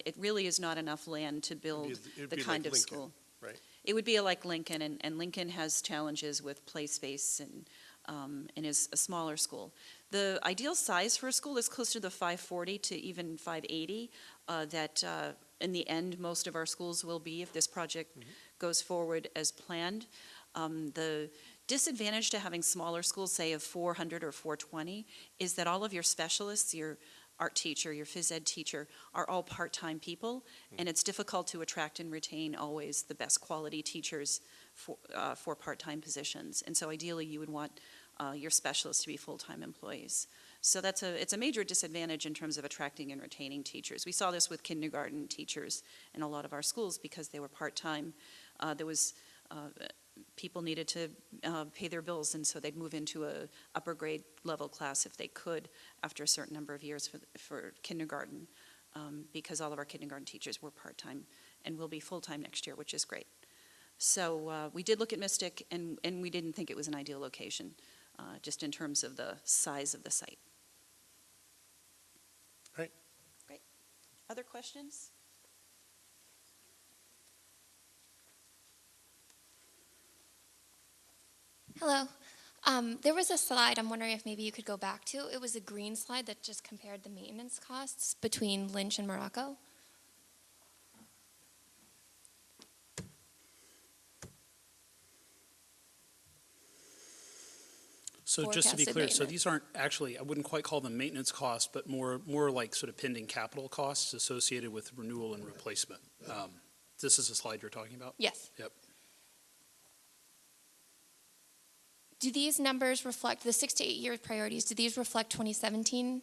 It really is not enough land to build It'd the be kind like of Lincoln, school. right? It would be like Lincoln, and Lincoln has challenges with play space and is a smaller school. The ideal size for a school is closer to the 540 to even 580 that in the end most of our schools will be if this project goes forward as planned. The disadvantage to having smaller schools, say of 400 or 420, is that all of your specialists, your art teacher, your phys ed teacher, are all part-time people, and it's difficult to attract and retain always the best quality teachers for part-time positions. And so ideally you would want your specialists to be full-time employees. So it's a major disadvantage in terms of attracting and retaining teachers. We saw this with kindergarten teachers in a lot of our schools because they were part-time. There was people needed to pay their bills, and so they'd move into a upper grade level class if they could after a certain number of years for kindergarten, because all of our kindergarten teachers were part-time and will be full-time next year, which is great. So we did look at Mystic, and we didn't think it was an ideal location, just in terms of the size of the site. Right. Great. Other questions? Hello. There was a slide I'm wondering if maybe you could go back to. It was a green slide that just compared the maintenance costs between Lynch and Morocco. So just to be Forecasted clear, so maintenance. these aren't actually, I wouldn't quite call them maintenance costs, but more like sort of pending capital costs associated with renewal and replacement. This is the slide you're talking about? Yes. Yep. Do these numbers reflect the 6 to 8 year priorities? Do these reflect 2017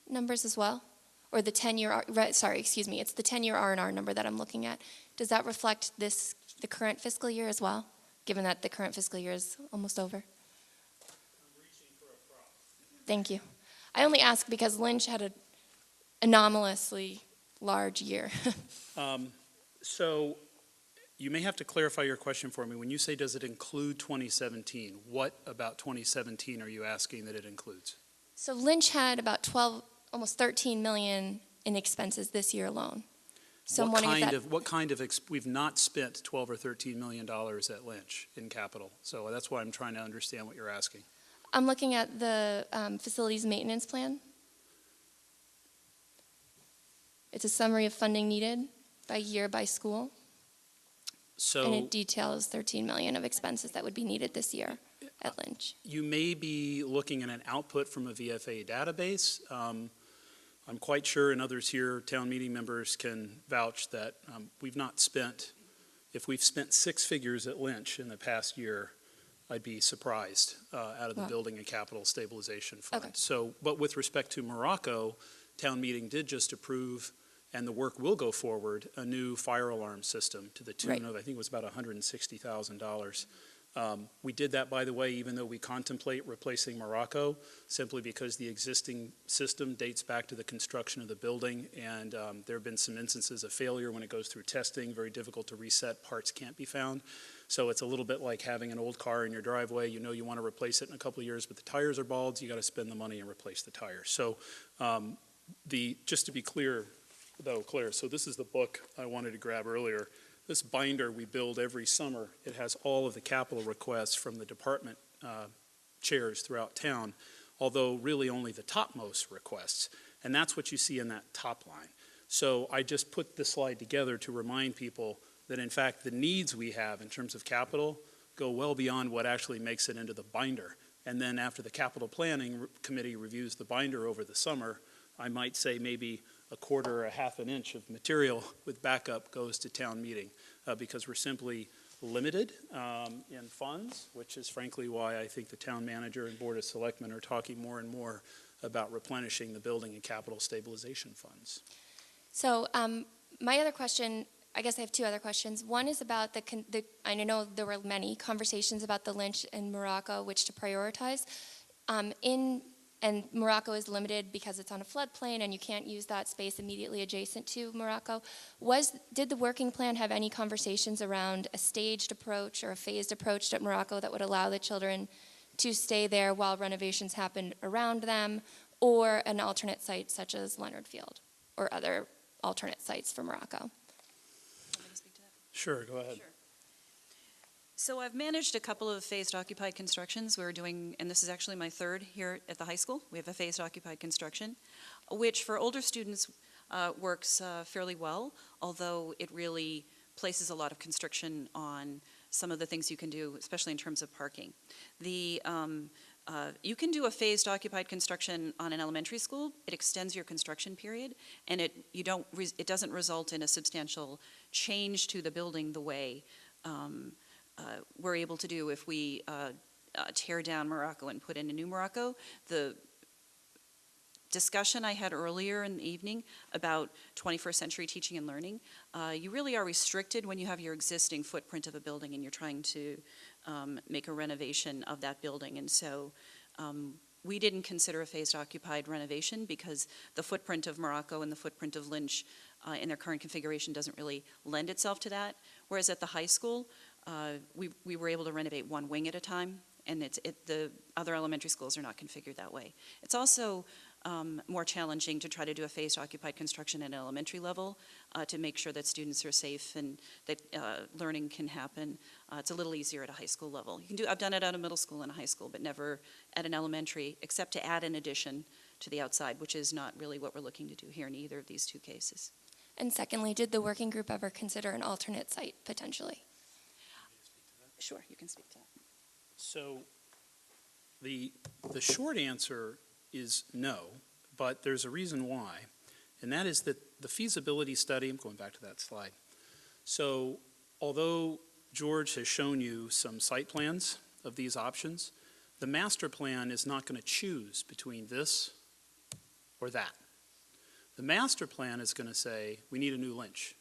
numbers as well? Or the 10-year, sorry, excuse me, it's the 10-year R&R number that I'm looking at. Does that reflect the current fiscal year as well, given that the current fiscal year is almost over? Thank you. I only ask because Lynch had an anomalously large year. So you may have to clarify your question for me. When you say does it include 2017, what about 2017 are you asking that it includes? So Lynch had about 12, almost 13 million in expenses this year alone. So I'm wondering if that, we've not spent 12 or 13 million dollars at Lynch in capital. So that's why I'm trying to understand what you're asking. I'm looking at the facilities maintenance plan. It's a summary of funding needed by year by school. So And it details 13 million of expenses that would be needed this year at Lynch. you may be looking at an output from a VFA database. I'm quite sure, and others here, town meeting members can vouch that we've not spent, if we've spent six figures at Lynch in the past year, I'd be surprised out of the Wow. Building and Capital Stabilization Fund. Okay. So, but with respect to Morocco, town meeting did just approve and the work will go forward, a new fire alarm system to the tune Right. of, I think it was about $160,000. We did that, by the way, even though we contemplate replacing Morocco, simply because the existing system dates back to the construction of the building, and there have been some instances of failure when it goes through testing, very difficult to reset, parts can't be found. So it's a little bit like having an old car in your driveway. You know you want to replace it in a couple of years, but the tires are bald, you got to spend the money and replace the tires. So just to be clear, though, Claire, so this is the book I wanted to grab earlier. This binder we build every summer. It has all of the capital requests from the department chairs throughout town, although really only the topmost requests. And that's what you see in that top line. So I just put this slide together to remind people that in fact the needs we have in terms of capital go well beyond what actually makes it into the binder. And then after the capital planning committee reviews the binder over the summer, I might say maybe a quarter or a half an inch of material with backup goes to town meeting because we're simply limited in funds, which is frankly why I think the town manager and board of selectmen are talking more and more about replenishing the building and capital stabilization funds. So my other question, I guess I have two other questions. One is about I know there were many conversations about the Lynch and Morocco, which to prioritize. And Morocco is limited because it's on a floodplain and you can't use that space immediately adjacent to Morocco. Did the working plan have any conversations around a staged approach or a phased approach at Morocco that would allow the children to stay there while renovations happened around them, or an alternate site such as Leonard Field or other alternate sites for Morocco? Want me to speak to that? Sure, go ahead. Sure. So I've managed a couple of phased occupied constructions. We're doing, and this is actually my third here at the high school. We have a phased occupied construction, which for older students works fairly well, although it really places a lot of constriction on some of the things you can do, especially in terms of parking. You can do a phased occupied construction on an elementary school. It extends your construction period, and it doesn't result in a substantial change to the building the way we're able to do if we tear down Morocco and put in a new Morocco. The discussion I had earlier in the evening about 21st century teaching and learning, you really are restricted when you have your existing footprint of a building and you're trying to make a renovation of that building. And so we didn't consider a phased occupied renovation because the footprint of Morocco and the footprint of Lynch in their current configuration doesn't really lend itself to that. Whereas at the high school, we were able to renovate one wing at a time, and the other elementary schools are not configured that way. It's also more challenging to try to do a phased occupied construction at an elementary level to make sure that students are safe and that learning can happen. It's a little easier at a high school level. I've done it at a middle school and a high school, but never at an elementary, except to add an addition to the outside, which is not really what we're looking to do here in either of these two cases. And secondly, did the working group ever consider an alternate site potentially? Sure, you can speak to that. So the short answer is no, but there's a reason why, and that is that the feasibility study, I'm going back to that slide. So although George has shown you some site plans of these options, the master plan is not going to choose between this or that. The master plan is going to say, we need a new Lynch,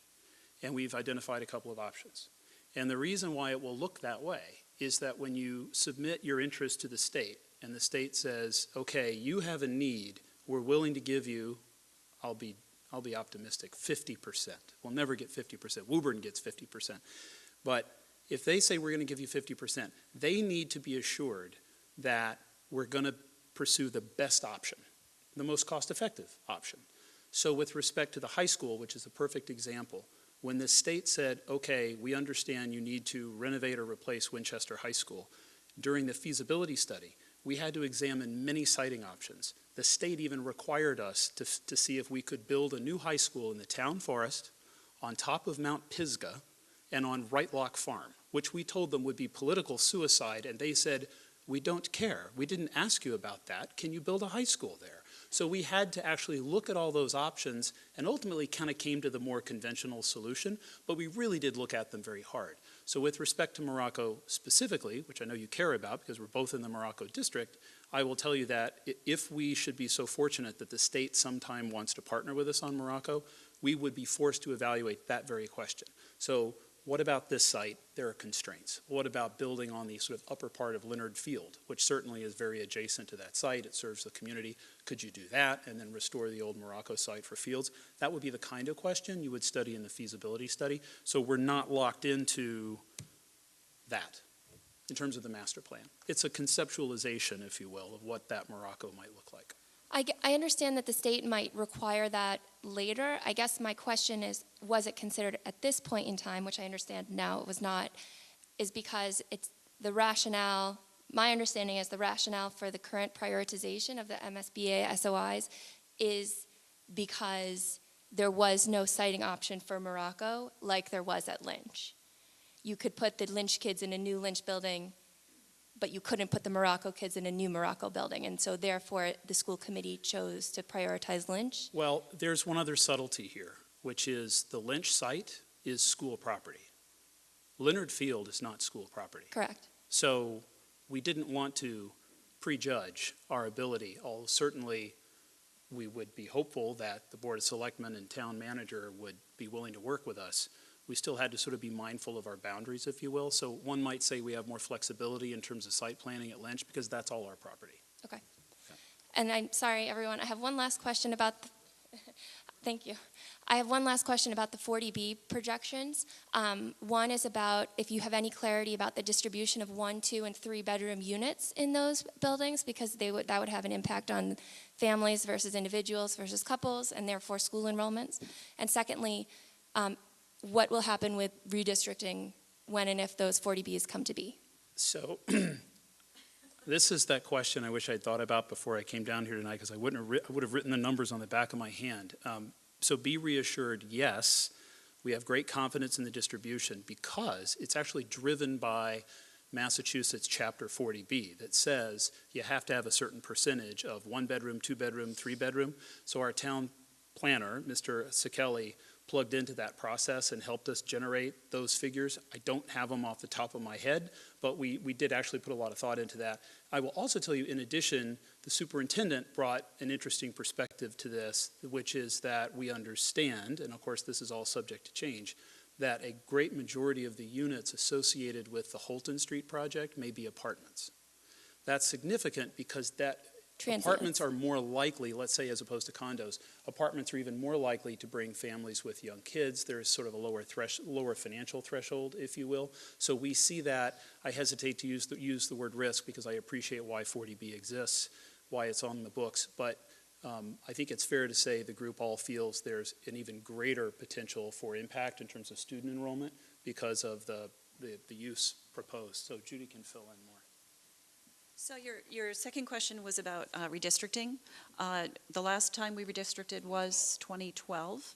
and we've identified a couple of options. And the reason why it will look that way is that when you submit your interest to the state, and the state says, okay, you have a need, we're willing to give you, I'll be optimistic, 50%. We'll never get 50%. Woburn gets 50%. But if they say we're going to give you 50%, they need to be assured that we're going to pursue the best option, the most cost-effective option. So with respect to the high school, which is a perfect example, when the state said, okay, we understand you need to renovate or replace Winchester High School, during the feasibility study, we had to examine many siting options. The state even required us to see if we could build a new high school in the town forest on top of Mount Pisgah and on Wrightlock Farm, which we told them would be political suicide, and they said, we don't care. We didn't ask you about that. Can you build a high school there? So we had to actually look at all those options and ultimately kind of came to the more conventional solution, but we really did look at them very hard. So with respect to Morocco specifically, which I know you care about because we're both in the Morocco district, I will tell you that if we should be so fortunate that the state sometime wants to partner with us on Morocco, we would be forced to evaluate that very question. So what about this site? There are constraints. What about building on the sort of upper part of Leonard Field, which certainly is very adjacent to that site? It serves the community. Could you do that and then restore the old Morocco site for fields? That would be the kind of question you would study in the feasibility study. So we're not locked into that in terms of the master plan. It's a conceptualization, if you will, of what that Morocco might look like. I understand that the state might require that later. I guess my question is, was it considered at this point in time, which I understand now it was not, is because it's the rationale, my understanding is the rationale for the current prioritization of the MSBA SOIs is because there was no siting option for Morocco like there was at Lynch. You could put the Lynch kids in a new Lynch building, but you couldn't put the Morocco kids in a new Morocco building. And so therefore, the school committee chose to prioritize Lynch. Well, there's one other subtlety here, which is the Lynch site is school property. Leonard Field is not school property. Correct. So we didn't want to prejudge our ability, although certainly we would be hopeful that the Board of Selectmen and town manager would be willing to work with us. We still had to sort of be mindful of our boundaries, if you will. So one might say we have more flexibility in terms of site planning at Lynch because that's all our property. Okay. And I'm sorry, everyone, I have one last question about the, thank you. I have one last question about the 40B projections. One is about if you have any clarity about the distribution of 1, 2, and 3 bedroom units in those buildings, because that would have an impact on families versus individuals versus couples, and therefore school enrollments. And secondly, what will happen with redistricting when and if those 40Bs come to be? So this is that question I wish I'd thought about before I came down here tonight, because I would have written the numbers on the back of my hand. So be reassured, yes, we have great confidence in the distribution because it's actually driven by Massachusetts Chapter 40B that says you have to have a certain percentage of 1 bedroom, 2 bedroom, 3 bedroom. So our town planner, Mr. Sekeli, plugged into that process and helped us generate those figures. I don't have them off the top of my head, but we did actually put a lot of thought into that. I will also tell you, in addition, the superintendent brought an interesting perspective to this, which is that we understand, and of course this is all subject to change, that a great majority of the units associated with the Holton Street project may be apartments. That's significant because that apartments are more likely, let's say as opposed to condos, apartments are even more likely to bring families with young kids. There's sort of a lower financial threshold, if you will. So we see that. I hesitate to use the word risk because I appreciate why 40B exists, why it's on the books. But I think it's fair to say the group all feels there's an even greater potential for impact in terms of student enrollment because of the use proposed. So Judy can fill in more. So your second question was about redistricting. The last time we redistricted was 2012.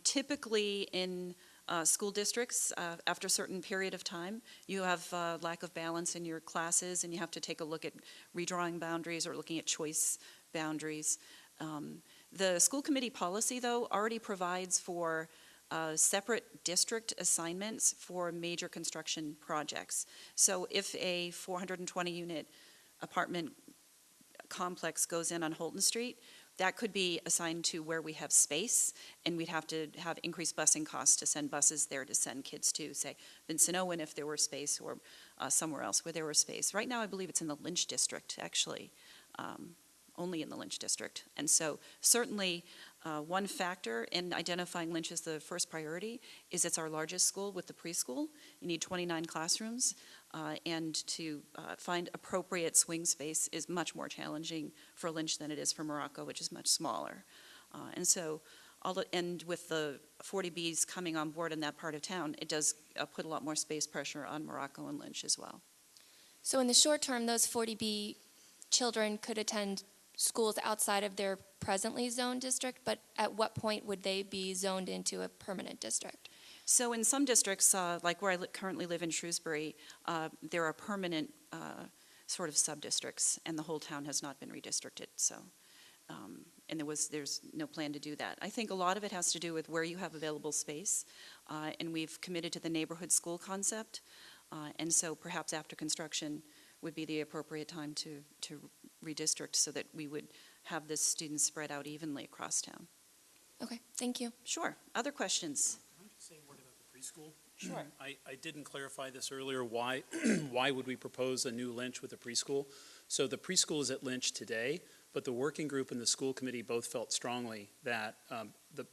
Typically in school districts, after a certain period of time, you have lack of balance in your classes and you have to take a look at redrawing boundaries or looking at choice boundaries. The school committee policy, though, already provides for separate district assignments for major construction projects. So if a 420-unit apartment complex goes in on Holton Street, that could be assigned to where we have space, and we'd have to have increased busing costs to send buses there to send kids to, say, Vincent Owen if there were space, or somewhere else where there were space. Right now, I believe it's in the Lynch district, actually. Only in the Lynch district. And so certainly one factor in identifying Lynch as the first priority is it's our largest school with the preschool. You need 29 classrooms, and to find appropriate swing space is much more challenging for Lynch than it is for Morocco, which is much smaller. And so and with the 40Bs coming on board in that part of town, it does put a lot more space pressure on Morocco and Lynch as well. So in the short term, those 40B children could attend schools outside of their presently zoned district, but at what point would they be zoned into a permanent district? So in some districts, like where I currently live in Shrewsbury, there are permanent sort of sub-districts, and the whole town has not been redistricted. So, and there's no plan to do that. I think a lot of it has to do with where you have available space, and we've committed to the neighborhood school concept, and so perhaps after construction would be the appropriate time to redistrict so that we would have the students spread out evenly across town. Okay, thank you. Sure. Other questions? Can I just say a word about the preschool? Sure. I didn't clarify this earlier. Why, why would we propose a new Lynch with a preschool? So the preschool is at Lynch today, but the working group and the school committee both felt strongly that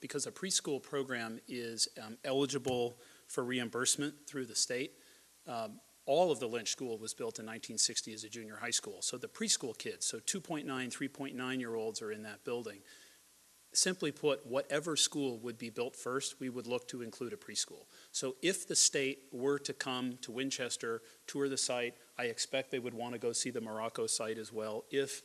because a preschool program is eligible for reimbursement through the state, all of the Lynch School was built in 1960 as a junior high school. So the preschool kids, so 2.9, 3.9-year-olds are in that building. Simply put, whatever school would be built first, we would look to include a preschool. So if the state were to come to Winchester, tour the site, I expect they would want to go see the Morocco site as well. If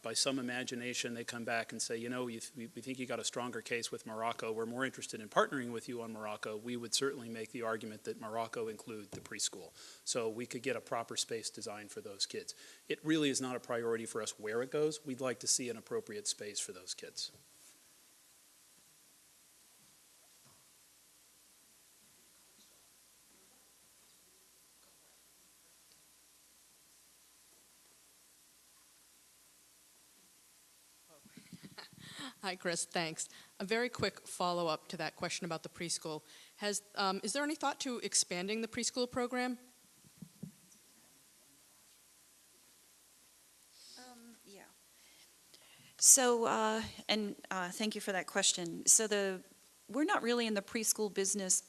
by some imagination they come back and say, you know, we think you got a stronger case with Morocco, we're more interested in partnering with you on Morocco, we would certainly make the argument that Morocco include the preschool. So we could get a proper space design for those kids. It really is not a priority for us where it goes. We'd like to see an appropriate space for those kids. Hi, Chris, thanks. A very quick follow-up to that question about the preschool. Is there any thought to expanding the preschool program? Yeah. So, thank you for that question. So we're not really in the preschool business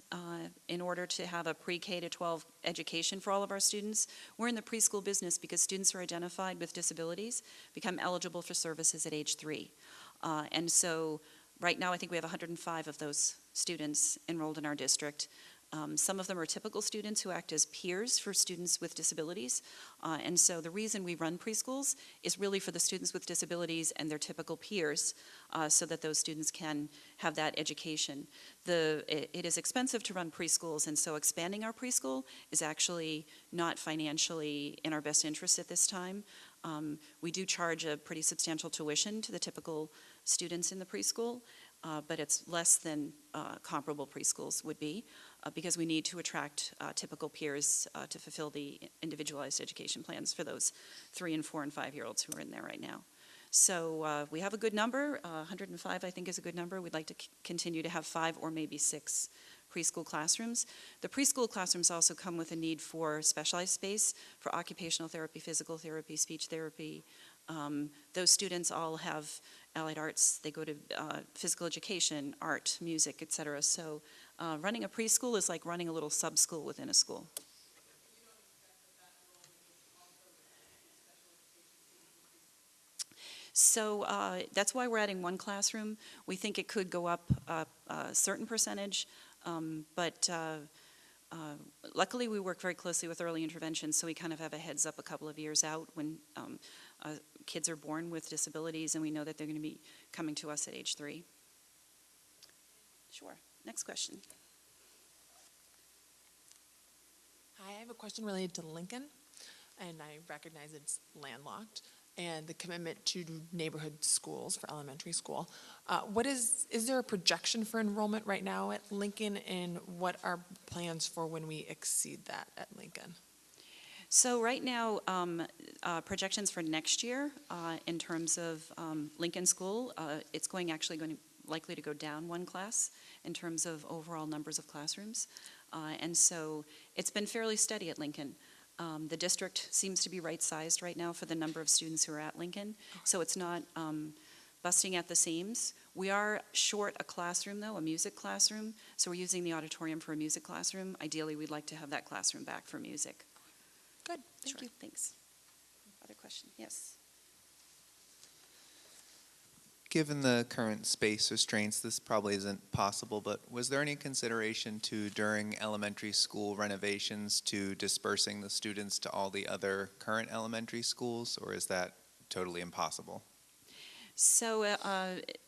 in order to have a pre-K to 12 education for all of our students. We're in the preschool business because students who are identified with disabilities become eligible for services at age 3. And so right now I think we have 105 of those students enrolled in our district. Some of them are typical students who act as peers for students with disabilities. And so the reason we run preschools is really for the students with disabilities and their typical peers so that those students can have that education. It is expensive to run preschools, and so expanding our preschool is actually not financially in our best interest at this time. We do charge a pretty substantial tuition to the typical students in the preschool, but it's less than comparable preschools would be because we need to attract typical peers to fulfill the individualized education plans for those 3 and 4 and 5-year-olds who are in there right now. So we have a good number. 105 I think is a good number. We'd like to continue to have 5 or maybe 6 preschool classrooms. The preschool classrooms also come with a need for specialized space for occupational therapy, physical therapy, speech therapy. Those students all have allied arts. They go to physical education, art, music, etc. So running a preschool is like running a little sub-school within a school. So that's why we're adding 1 classroom. We think it could go up a certain percentage, but luckily we work very closely with early intervention, so we kind of have a heads up a couple of years out when kids are born with disabilities, and we know that they're going to be coming to us at age 3. Sure. Next question. Hi, I have a question related to Lincoln, and I recognize it's landlocked, and the commitment to neighborhood schools for elementary school. Is there a projection for enrollment right now at Lincoln, and what are plans for when we exceed that at Lincoln? So right now, projections for next year in terms of Lincoln School, it's likely to go down 1 class in terms of overall numbers of classrooms. And so it's been fairly steady at Lincoln. The district seems to be right-sized right now for the number of students who are at Lincoln, so it's not busting at the seams. We are short a classroom, though, a music classroom, so we're using the auditorium for a music classroom. Ideally, we'd like to have that classroom back for music. Good, thank you. Thanks. Other question? Yes. Given the current space restraints, this probably isn't possible, but was there any consideration to, during elementary school renovations, to dispersing the students to all the other current elementary schools, or is that totally impossible? So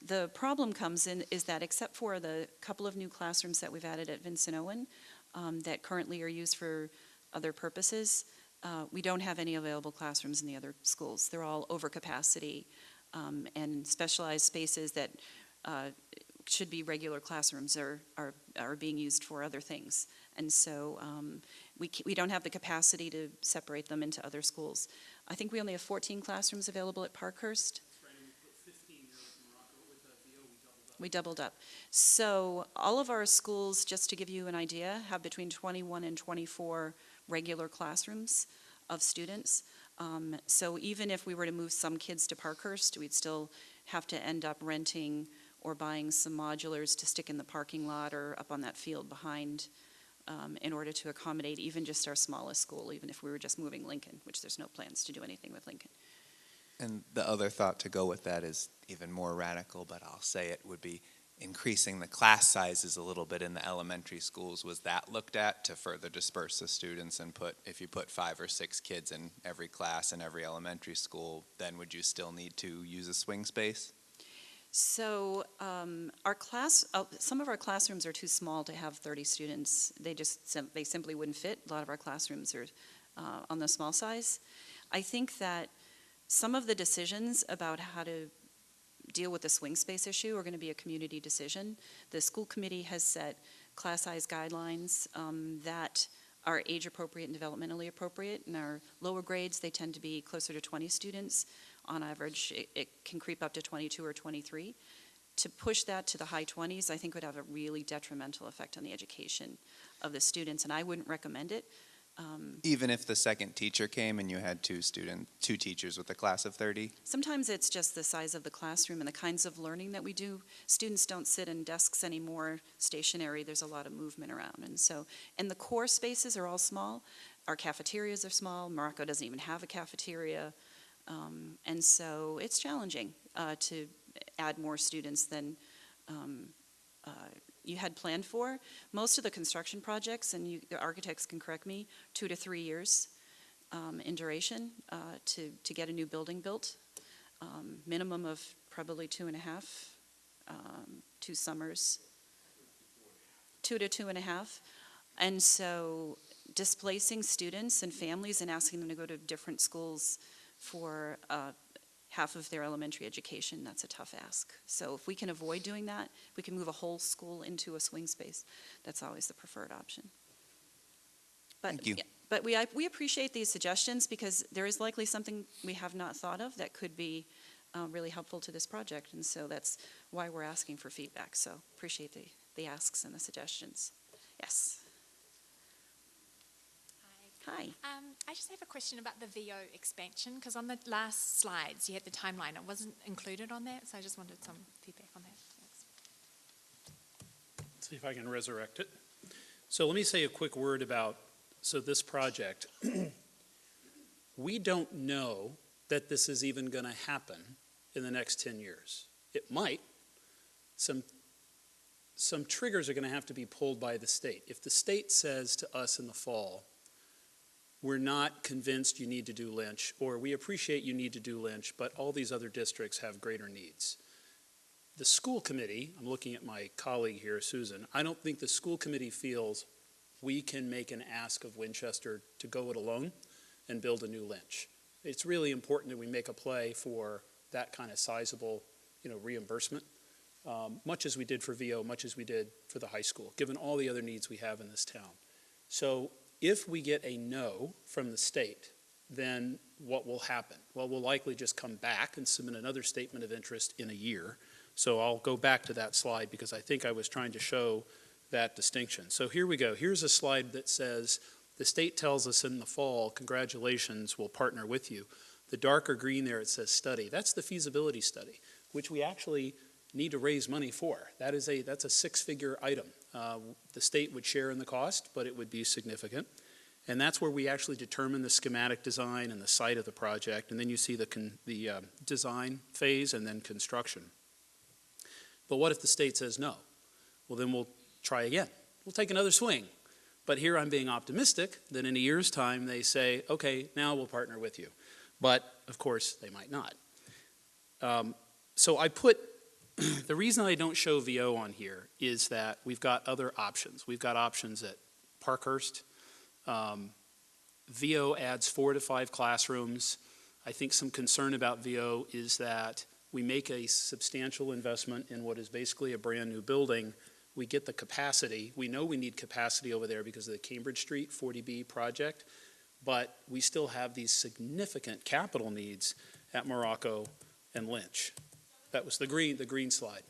the problem comes in is that except for the couple of new classrooms that we've added at Vincent Owen that currently are used for other purposes, we don't have any available classrooms in the other schools. They're all over capacity and specialized spaces that should be regular classrooms are being used for other things. And so we don't have the capacity to separate them into other schools. I think we only have 14 classrooms available at Parkhurst. That's right, and we put 15 here with Morocco. With the VO, we doubled We doubled up. So all of our schools, just to give you an idea, have between 21 and 24 regular classrooms of students. So even if we were to move some kids to Parkhurst, we'd still have to end up renting or buying some modulars to stick in the parking lot or up on that field behind in order to accommodate even just our smallest school, even if we were just moving Lincoln, which there's no plans to do anything with Lincoln. And the other thought to go with that is even more radical, but I'll say it would be increasing the class sizes a little bit in the elementary schools. Was that looked at to further disperse the students and if you put 5 or 6 kids in every class in every elementary school, then would you still need to use a swing space? So some of our classrooms are too small to have 30 students. They simply wouldn't fit. A lot of our classrooms are on the small size. I think that some of the decisions about how to deal with the swing space issue are going to be a community decision. The school committee has set class size guidelines that are age appropriate and developmentally appropriate. In our lower grades, they tend to be closer to 20 students. On average, it can creep up to 22 or 23. To push that to the high 20s, I think would have a really detrimental effect on the education of the students, and I wouldn't recommend it. Even if the second teacher came and you had 2 teachers with a class of 30? Sometimes it's just the size of the classroom and the kinds of learning that we do. Students don't sit in desks anymore, stationary. There's a lot of movement around. And the core spaces are all small. Our cafeterias are small. Morocco doesn't even have a cafeteria. And so it's challenging to add more students than you had planned for. Most of the construction projects, and the architects can correct me, 2 to 3 years in duration to get a new building built. Minimum of probably 2.5, 2 summers, 2 to 2.5. And so displacing students and families and asking them to go to different schools for half of their elementary education, that's a tough ask. So if we can avoid doing that, we can move a whole school into a swing space. That's always the preferred option. But, Thank you. Yeah, but we appreciate these suggestions because there is likely something we have not thought of that could be really helpful to this project. And so that's why we're asking for feedback. So appreciate the asks and the suggestions. Yes. Hi. I just have a question about the VO expansion, because on the last slides you had the timeline. It wasn't included on that, so I just wanted some feedback on that. Thanks. Let's see if I can resurrect it. So let me say a quick word about this project. We don't know that this is even going to happen in the next 10 years. It might. Some triggers are going to have to be pulled by the state. If the state says to us in the fall, we're not convinced you need to do Lynch, or we appreciate you need to do Lynch, but all these other districts have greater needs. The school committee, I'm looking at my colleague here, Susan, I don't think the school committee feels we can make an ask of Winchester to go it alone and build a new Lynch. It's really important that we make a play for that kind of sizable, reimbursement, much as we did for VO, much as we did for the high school, given all the other needs we have in this town. So if we get a no from the state, then what will happen? Well, we'll likely just come back and submit another statement of interest in a year. So I'll go back to that slide because I think I was trying to show that distinction. So here we go. Here's a slide that says the state tells us in the fall, congratulations, we'll partner with you. The darker green there, it says study. That's the feasibility study, which we actually need to raise money for. That's a 6-figure item. The state would share in the cost, but it would be significant. And that's where we actually determine the schematic design and the site of the project. And then you see the design phase and then construction. But what if the state says no? Well, then we'll try again. We'll take another swing. But here I'm being optimistic that in a year's time they say, okay, now we'll partner with you. But, of course, they might not. So I put the reason I don't show VO on here is that we've got other options. We've got options at Parkhurst. VO adds 4 to 5 classrooms. I think some concern about VO is that we make a substantial investment in what is basically a brand new building. We get the capacity. We know we need capacity over there because of the Cambridge Street 40B project, but we still have these significant capital needs at Morocco and Lynch. That was the green slide.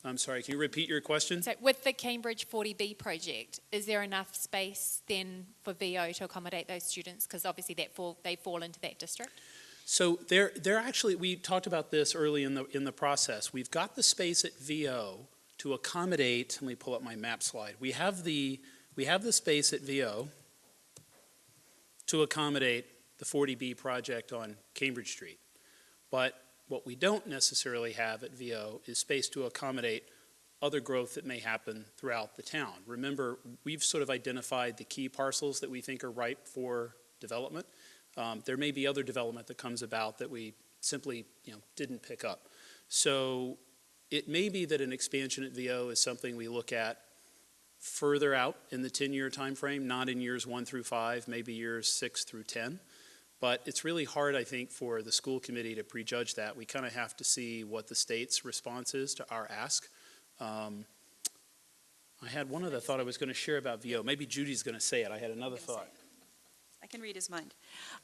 I'm sorry, can you repeat your question? So with the Cambridge 40B project, is there enough space then for VO to accommodate those students? Because obviously they fall into that district. So they're actually, we talked about this early in the process. We've got the space at VO to accommodate, let me pull up my map slide. We have the space at VO to accommodate the 40B project on Cambridge Street. But what we don't necessarily have at VO is space to accommodate other growth that may happen throughout the town. Remember, we've sort of identified the key parcels that we think are ripe for development. There may be other development that comes about that we simply didn't pick up. So it may be that an expansion at VO is something we look at further out in the 10-year time frame, not in years 1 through 5, maybe years 6 through 10. But it's really hard, I think, for the school committee to prejudge that. We kind of have to see what the state's response is to our ask. I had one other thought I was going to share about VO. Maybe Judy's going to say it. I had another thought. I can read his mind.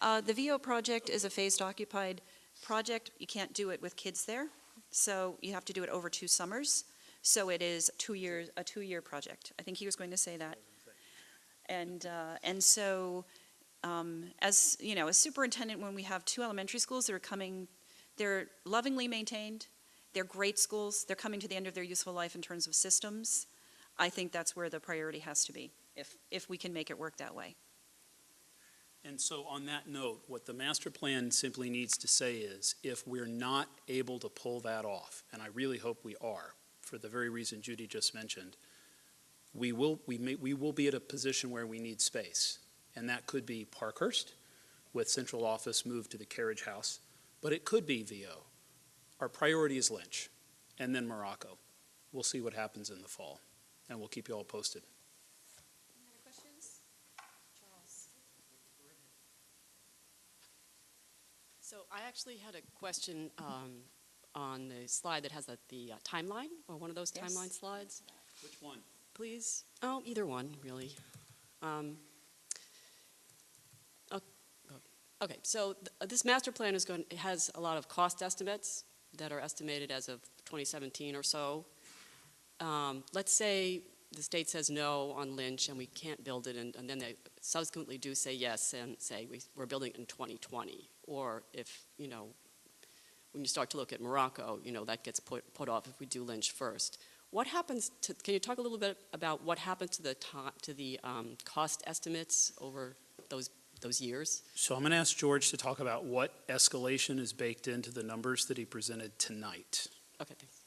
The VO project is a phased occupied project. You can't do it with kids there, so you have to do it over 2 summers. So it is a 2-year project. I think he was going to say that. And so, as you know, as superintendent, when we have 2 elementary schools that are coming, they're lovingly maintained. They're great schools. They're coming to the end of their useful life in terms of systems. I think that's where the priority has to be, if we can make it work that way. And so on that note, what the master plan simply needs to say is, if we're not able to pull that off, and I really hope we are, for the very reason Judy just mentioned, we will be at a position where we need space. And that could be Parkhurst, with central office moved to the carriage house, but it could be VO. Our priority is Lynch, and then Morocco. We'll see what happens in the fall, and we'll keep you all posted. Any other questions? Charles. So I actually had a question on the slide that has the timeline, or one of those timeline slides. Which one? Please. Oh, either one, really. Okay, so this master plan it has a lot of cost estimates that are estimated as of 2017 or so. Let's say the state says no on Lynch and we can't build it, and then they subsequently do say yes and say we're building it in 2020. Or if, when you start to look at Morocco, that gets put off if we do Lynch first. What happens can you talk a little bit about what happens to the cost estimates over those years? So I'm going to ask George to talk about what escalation is baked into the numbers that he presented tonight. Okay, thanks.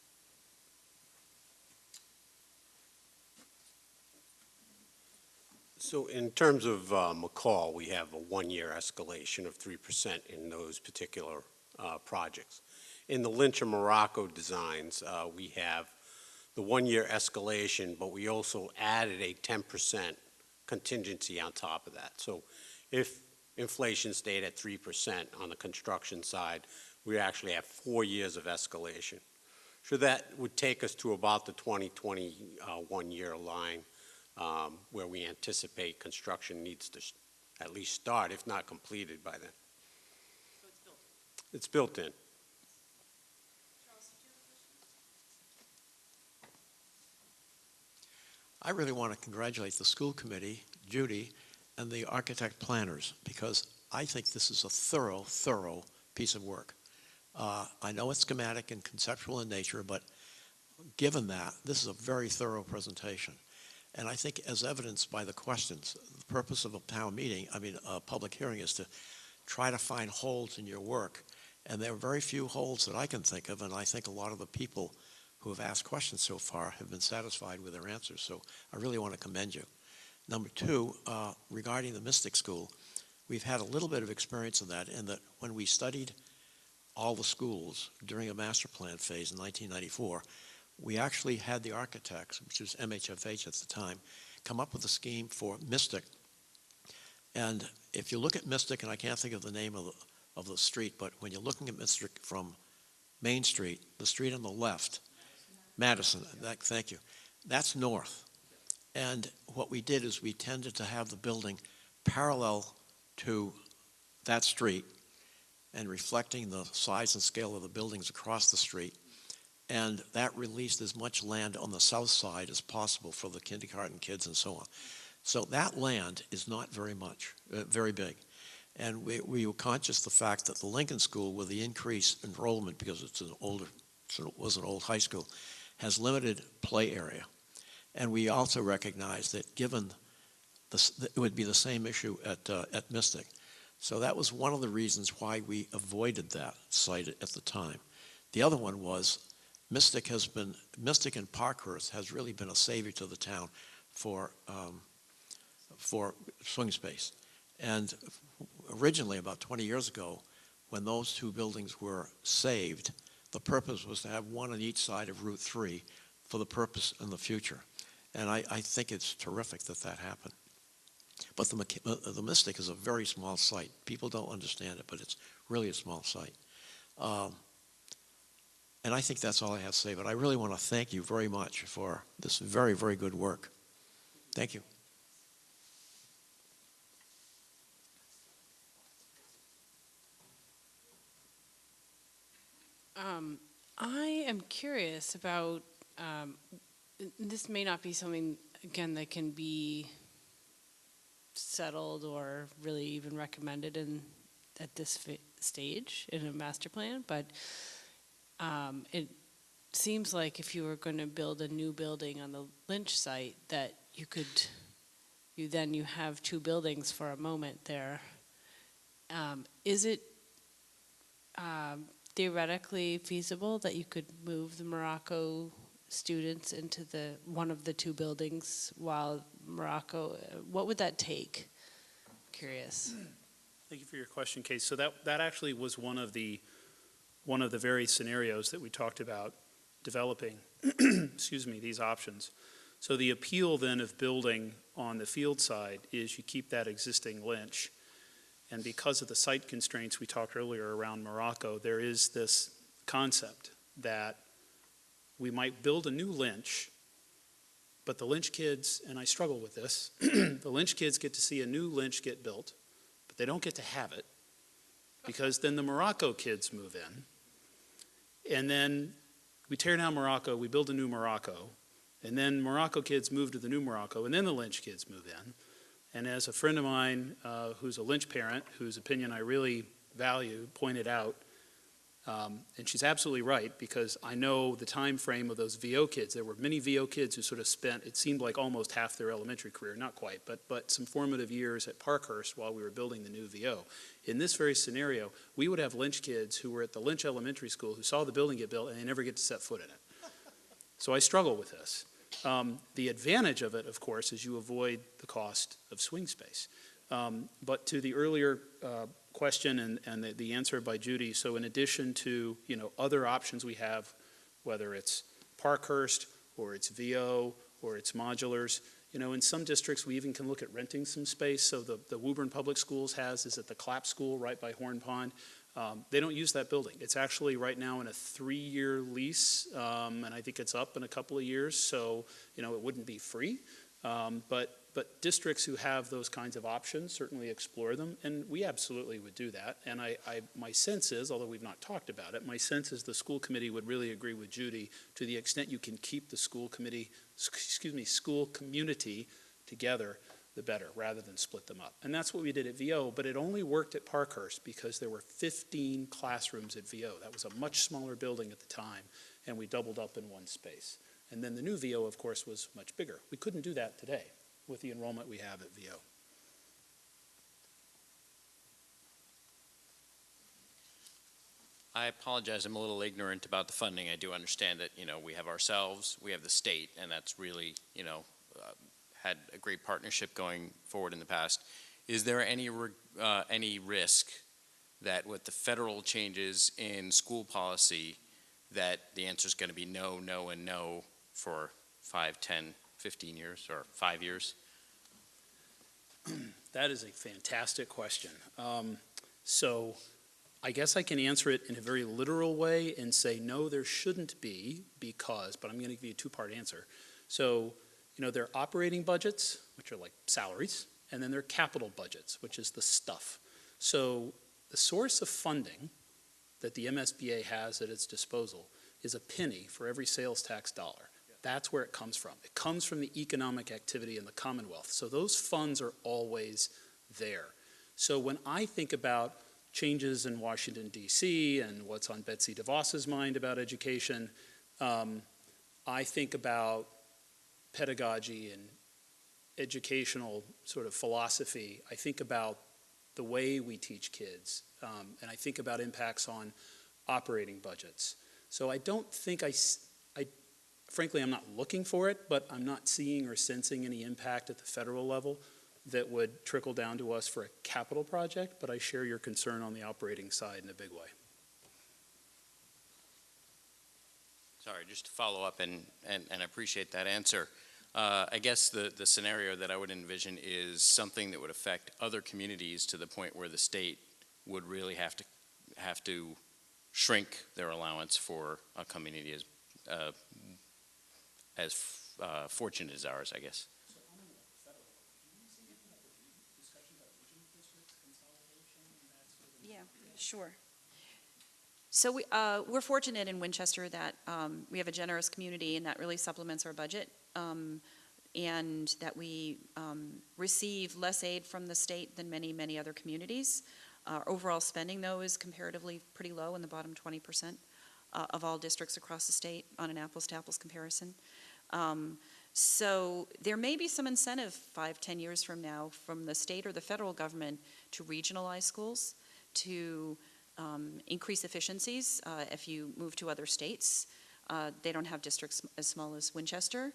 So in terms of McCall, we have a 1-year escalation of 3% in those particular projects. In the Lynch and Morocco designs, we have the 1-year escalation, but we also added a 10% contingency on top of that. So if inflation stayed at 3% on the construction side, we actually have 4 years of escalation. So that would take us to about the 2021 year line, where we anticipate construction needs to at least start, if not completed by then. So it's built? It's built in. I really want to congratulate the school committee, Judy, and the architect planners, because I think this is a thorough piece of work. I know it's schematic and conceptual in nature, but given that, this is a very thorough presentation. And I think, as evidenced by the questions, the purpose of a town meeting, a public hearing, is to try to find holes in your work. And there are very few holes that I can think of, and I think a lot of the people who have asked questions so far have been satisfied with their answers. So I really want to commend you. Number 2, regarding the Mystic School, we've had a little bit of experience in that when we studied all the schools during a master plan phase in 1994, we actually had the architects, which was MHFH at the time, come up with a scheme for Mystic. And if you look at Mystic, and I can't think of the name of the street, but when you're looking at Mystic from Main Street, the street on the left, Madison, thank you, that's north. And what we did is we tended to have the building parallel to that street and reflecting the size and scale of the buildings across the street. and that released as much land on the south side as possible for the kindergarten kids and so on. So that land is not very much, very big. And we were conscious of the fact that the Lincoln School, with the increased enrollment, because it was an old high school, has limited play area. And we also recognize that given it would be the same issue at Mystic. So that was one of the reasons why we avoided that site at the time. The other one was Mystic and Parkhurst has really been a savior to the town for swing space. And originally, about 20 years ago, when those two buildings were saved, the purpose was to have one on each side of Route 3 for the purpose in the future. And I think it's terrific that that happened. But the Mystic is a very small site. People don't understand it, but it's really a small site. And I think that's all I have to say, but I really want to thank you very much for this very, very good work. Thank you. I am curious about, this may not be something, again, that can be settled or really even recommended at this stage in a master plan, but it seems like if you were going to build a new building on the Lynch site, that you have two buildings for a moment there. Is it theoretically feasible that you could move the Morocco students into one of the two buildings while Morocco, what would that take? Curious. Thank you for your question, Kate. So that actually was one of the very scenarios that we talked about developing, excuse me, these options. So the appeal then of building on the field side is you keep that existing Lynch. And because of the site constraints we talked earlier around Morocco, there is this concept that we might build a new Lynch, but the Lynch kids, and I struggle with this, the Lynch kids get to see a new Lynch get built, but they don't get to have it, because then the Morocco kids move in, and then we tear down Morocco, we build a new Morocco, and then Morocco kids move to the new Morocco, and then the Lynch kids move in. And as a friend of mine who's a Lynch parent, whose opinion I really value, pointed out, and she's absolutely right, because I know the time frame of those VO kids. There were many VO kids who sort of spent, it seemed like almost half their elementary career, not quite, but some formative years at Parkhurst while we were building the new VO. In this very scenario, we would have Lynch kids who were at the Lynch Elementary School who saw the building get built and they never get to set foot in it. So I struggle with this. The advantage of it, of course, is you avoid the cost of swing space. But to the earlier question and the answer by Judy, so in addition to other options we have, whether it's Parkhurst or it's VO or it's modulars, in some districts we even can look at renting some space. So the Woburn Public Schools is at the Clapp School right by Horn Pond. They don't use that building. It's actually right now in a 3-year lease, and I think it's up in a couple of years, so it wouldn't be free. But districts who have those kinds of options certainly explore them, and we absolutely would do that. And my sense is, although we've not talked about it, my sense is the school committee would really agree with Judy to the extent you can keep the school community together, the better, rather than split them up. And that's what we did at VO, but it only worked at Parkhurst because there were 15 classrooms at VO. That was a much smaller building at the time, and we doubled up in one space. And then the new VO, of course, was much bigger. We couldn't do that today with the enrollment we have at VO. I apologize, I'm a little ignorant about the funding. I do understand that, we have ourselves, we have the state, and that's really, had a great partnership going forward in the past. Is there any risk that with the federal changes in school policy that the answer is going to be no, no, and no for 5, 10, 15 years or 5 years? That is a fantastic question. So I guess I can answer it in a very literal way and say, no, there shouldn't be because, but I'm going to give you a two-part answer. So, there are operating budgets, which are like salaries, and then there are capital budgets, which is the stuff. So the source of funding that the MSBA has at its disposal is a penny for every sales tax dollar. That's where it comes from. It comes from the economic activity in the Commonwealth. So those funds are always there. So when I think about changes in Washington, D.C., and what's on Betsy DeVos's mind about education, I think about pedagogy and educational sort of philosophy. I think about the way we teach kids, and I think about impacts on operating budgets. So I don't think frankly, I'm not looking for it, but I'm not seeing or sensing any impact at the federal level that would trickle down to us for a capital project, but I share your concern on the operating side in a big way. Sorry, just to follow up and appreciate that answer. I guess the scenario that I would envision is something that would affect other communities to the point where the state would really have to shrink their allowance for a community as fortunate as ours, I guess. Yeah, sure. So we're fortunate in Winchester that we have a generous community, and that really supplements our budget, and that we receive less aid from the state than many, many other communities. Our overall spending, though, is comparatively pretty low, in the bottom 20% of all districts across the state on an apples-to-apples comparison. So there may be some incentive 5-10 years from now from the state or the federal government to regionalize schools, to increase efficiencies. If you move to other states, they don't have districts as small as Winchester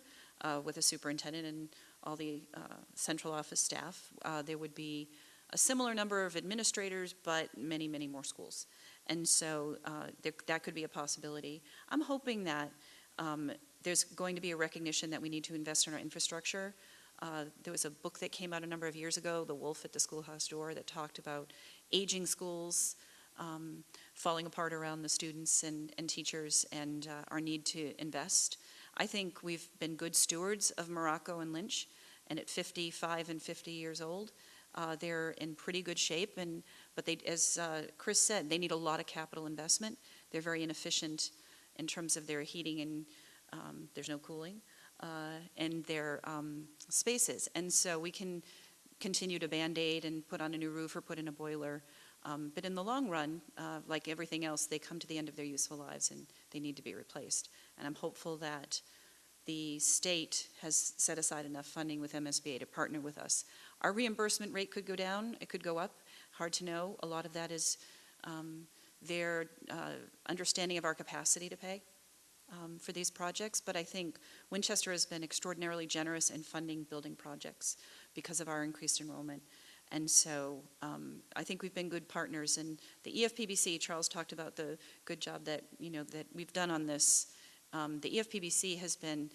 with a superintendent and all the central office staff. There would be a similar number of administrators, but many, many more schools. And so that could be a possibility. I'm hoping that there's going to be a recognition that we need to invest in our infrastructure. There was a book that came out a number of years ago, The Wolf at the Schoolhouse Door, that talked about aging schools, falling apart around the students and teachers, and our need to invest. I think we've been good stewards of Morocco and Lynch, and at 55 and 50 years old, they're in pretty good shape, but they, as Chris said, they need a lot of capital investment. They're very inefficient in terms of their heating, and there's no cooling, and their spaces. And so we can continue to Band-Aid and put on a new roof or put in a boiler. But in the long run, like everything else, they come to the end of their useful lives and they need to be replaced. And I'm hopeful that the state has set aside enough funding with MSBA to partner with us. Our reimbursement rate could go down, it could go up, hard to know. A lot of that is their understanding of our capacity to pay for these projects. But I think Winchester has been extraordinarily generous in funding building projects because of our increased enrollment. And so I think we've been good partners. And the EFPBC, Charles talked about the good job that we've done on this. The EFPBC has been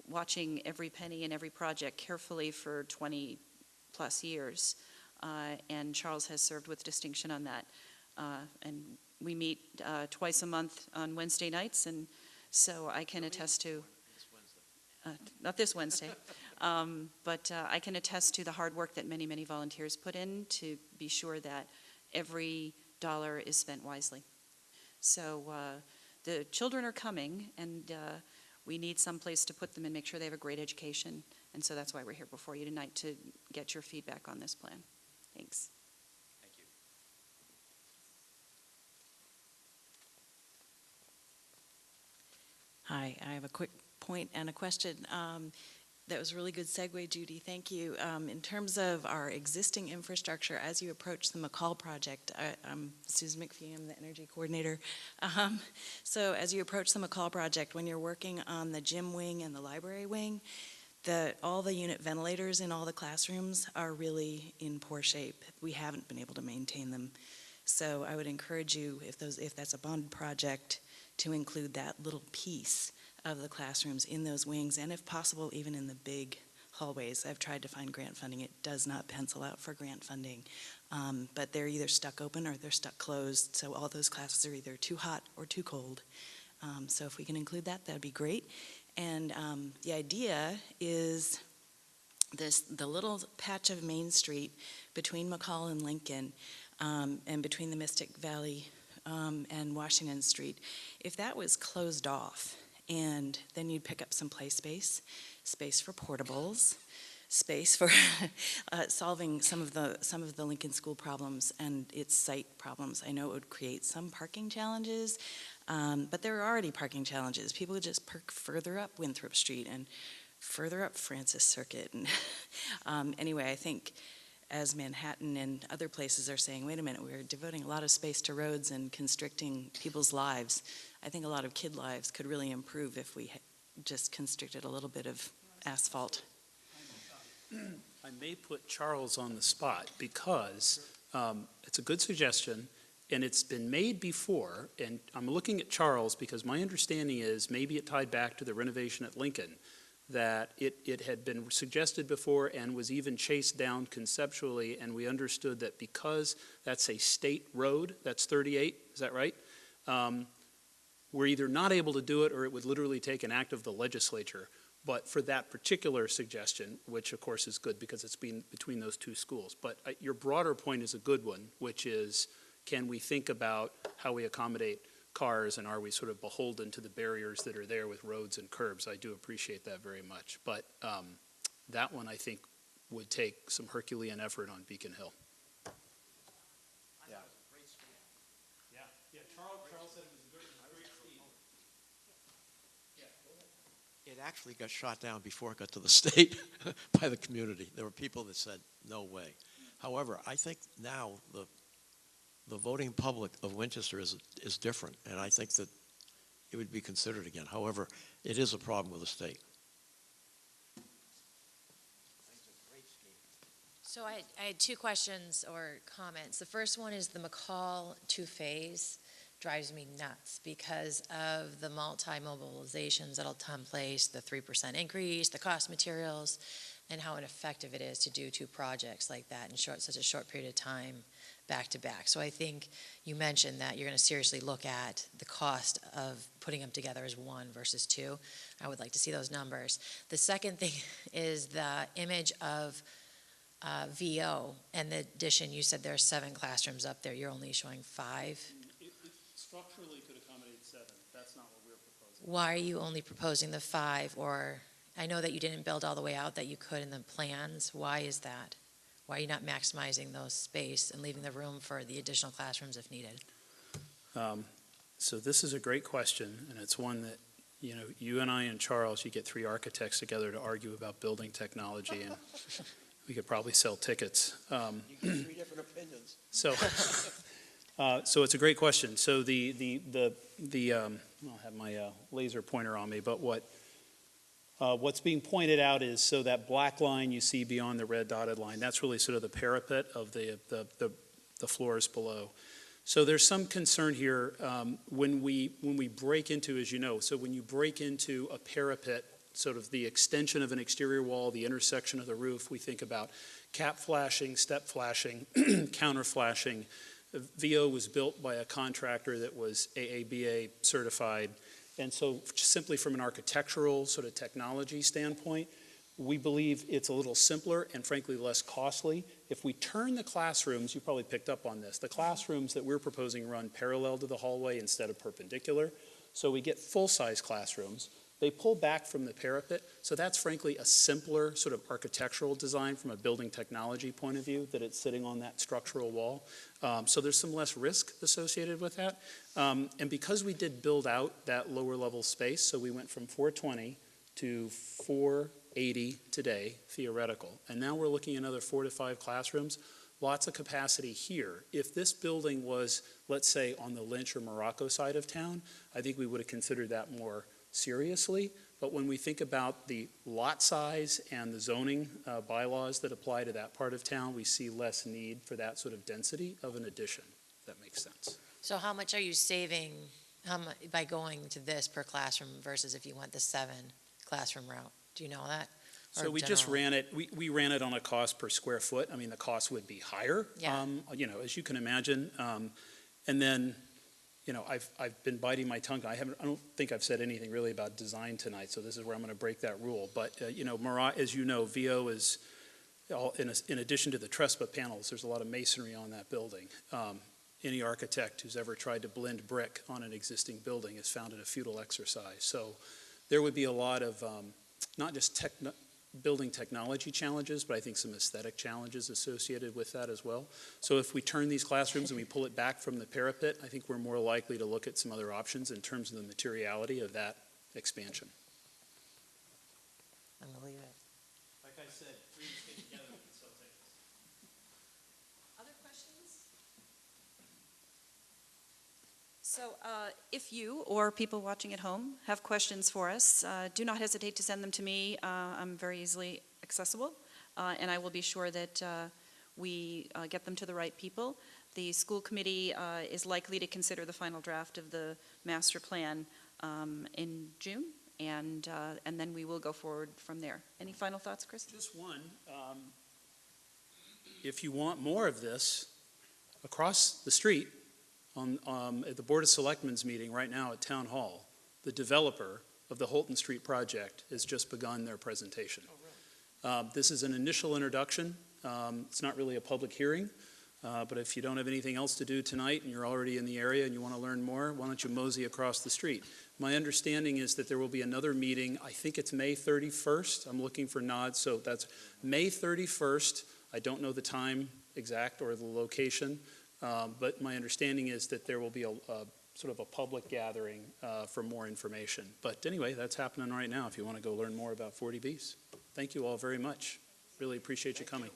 watching every penny and every project carefully for 20 plus years. And Charles has served with distinction on that. And we meet twice a month on Wednesday nights, and so I can attest to, not this Wednesday, but I can attest to the hard work that many, many volunteers put in to be sure that every dollar is spent wisely. So the children are coming, and we need some place to put them and make sure they have a great education, and so that's why we're here before you tonight, to get your feedback on this plan. Thanks. Thank you. Hi, I have a quick point and a question. That was a really good segue, Judy. Thank you. In terms of our existing infrastructure, as you approach the McCall project, I'm Susan McPhee, I'm the energy coordinator. So as you approach the McCall project, when you're working on the gym wing and the library wing, all the unit ventilators in all the classrooms are really in poor shape. We haven't been able to maintain them. So I would encourage you, if that's a bond project, to include that little piece of the classrooms in those wings, and if possible, even in the big hallways. I've tried to find grant funding. It does not pencil out for grant funding, but they're either stuck open or they're stuck closed, so all those classes are either too hot or too cold. So if we can include that, that'd be great. And the idea is the little patch of Main Street between McCall and Lincoln, and between the Mystic Valley and Washington Street, if that was closed off, and then you'd pick up some play space, space for portables, space for solving some of the Lincoln School problems and its site problems. I know it would create some parking challenges, but there are already parking challenges. People would just park further up Winthrop Street and further up Francis Circuit. And anyway, I think as Manhattan and other places are saying, wait a minute, we're devoting a lot of space to roads and constricting people's lives. I think a lot of kid lives could really improve if we just constricted a little bit of asphalt. I may put Charles on the spot because it's a good suggestion, and it's been made before, and I'm looking at Charles because my understanding is maybe it tied back to the renovation at Lincoln, that it had been suggested before and was even chased down conceptually, and we understood that because that's a state road, that's 38, is that right? We're either not able to do it or it would literally take an act of the legislature. But for that particular suggestion, which of course is good because it's been between those two schools, but your broader point is a good one, which is, can we think about how we accommodate cars, and are we sort of beholden to the barriers that are there with roads and curbs? I do appreciate that very much. But that one, I think, would take some Herculean effort on Beacon Hill. Yeah. Yeah, Charles said it was a great scheme. It actually got shot down before it got to the state by the community. There were people that said, no way. However, I think now the voting public of Winchester is different, and I think that it would be considered again. However, it is a problem with the state. So I had two questions or comments. The first one is the McCall two-phase drives me nuts because of the multi-mobilizations that'll take place, the 3% increase, the cost materials, and how ineffective it is to do two projects like that in such a short period of time back to back. So I think you mentioned that you're going to seriously look at the cost of putting them together as one versus two. I would like to see those numbers. The second thing is the image of VO and the addition. You said there are 7 classrooms up there. You're only showing 5. It structurally could accommodate 7. That's not what we're proposing. Why are you only proposing the 5? Or I know that you didn't build all the way out that you could in the plans. Why is that? Why are you not maximizing those space and leaving the room for the additional classrooms if needed? So this is a great question, and it's one that, you know, you and I and Charles, you get 3 architects together to argue about building technology, and we could probably sell tickets. You get 3 different opinions. So it's a great question. So I'll have my laser pointer on me, but what's being pointed out is, so that black line you see beyond the red dotted line, that's really sort of the parapet of the floors below. So there's some concern here when we break into, as you know, so when you break into a parapet, sort of the extension of an exterior wall, the intersection of the roof, we think about cap flashing, step flashing, counter flashing. VO was built by a contractor that was AABA certified. And so simply from an architectural sort of technology standpoint, we believe it's a little simpler and frankly less costly. If we turn the classrooms, you probably picked up on this, the classrooms that we're proposing run parallel to the hallway instead of perpendicular. So we get full-size classrooms. They pull back from the parapet. So that's frankly a simpler sort of architectural design from a building technology point of view, that it's sitting on that structural wall. So there's some less risk associated with that. And because we did build out that lower level space, so we went from 420 to 480 today, theoretical. And now we're looking at another 4 to 5 classrooms. Lots of capacity here. If this building was, let's say, on the Lynch or Morocco side of town, I think we would have considered that more seriously. But when we think about the lot size and the zoning bylaws that apply to that part of town, we see less need for that sort of density of an addition. If that makes sense. So how much are you saving by going to this per classroom versus if you went the 7 classroom route? Do you know that? So we just ran it, we ran it on a cost per square foot. I mean, the cost would be higher, you know, as you can imagine. And then, you know, I've been biting my tongue. I don't think I've said anything really about design tonight, so this is where I'm going to break that rule. But, you know, as you know, VO is, in addition to the Trespa panels, there's a lot of masonry on that building. any architect who's ever tried to blend brick on an existing building has found it a futile exercise. So there would be a lot of not just building technology challenges, but I think some aesthetic challenges associated with that as well. So if we turn these classrooms and we pull it back from the parapet, I think we're more likely to look at some other options in terms of the materiality of that expansion. I'm gonna leave it. Like I said, please get together and sell tickets. Other questions? So if you or people watching at home have questions for us, do not hesitate to send them to me. I'm very easily accessible, and I will be sure that we get them to the right people. The school committee is likely to consider the final draft of the master plan in June, and then we will go forward from there. Any final thoughts, Chris? Just one. If you want more of this, across the street, at the Board of Selectmen's meeting right now at Town Hall, the developer of the Holton Street project has just begun their presentation. Oh, really? This is an initial introduction. It's not really a public hearing, but if you don't have anything else to do tonight and you're already in the area and you want to learn more, why don't you mosey across the street? My understanding is that there will be another meeting. I think it's May 31st. I'm looking for nods, so that's May 31st. I don't know the time exact or the location. But my understanding is that there will be a sort of a public gathering for more information. But anyway, that's happening right now if you want to go learn more about 40Bs. Thank you all very much. Really appreciate you coming.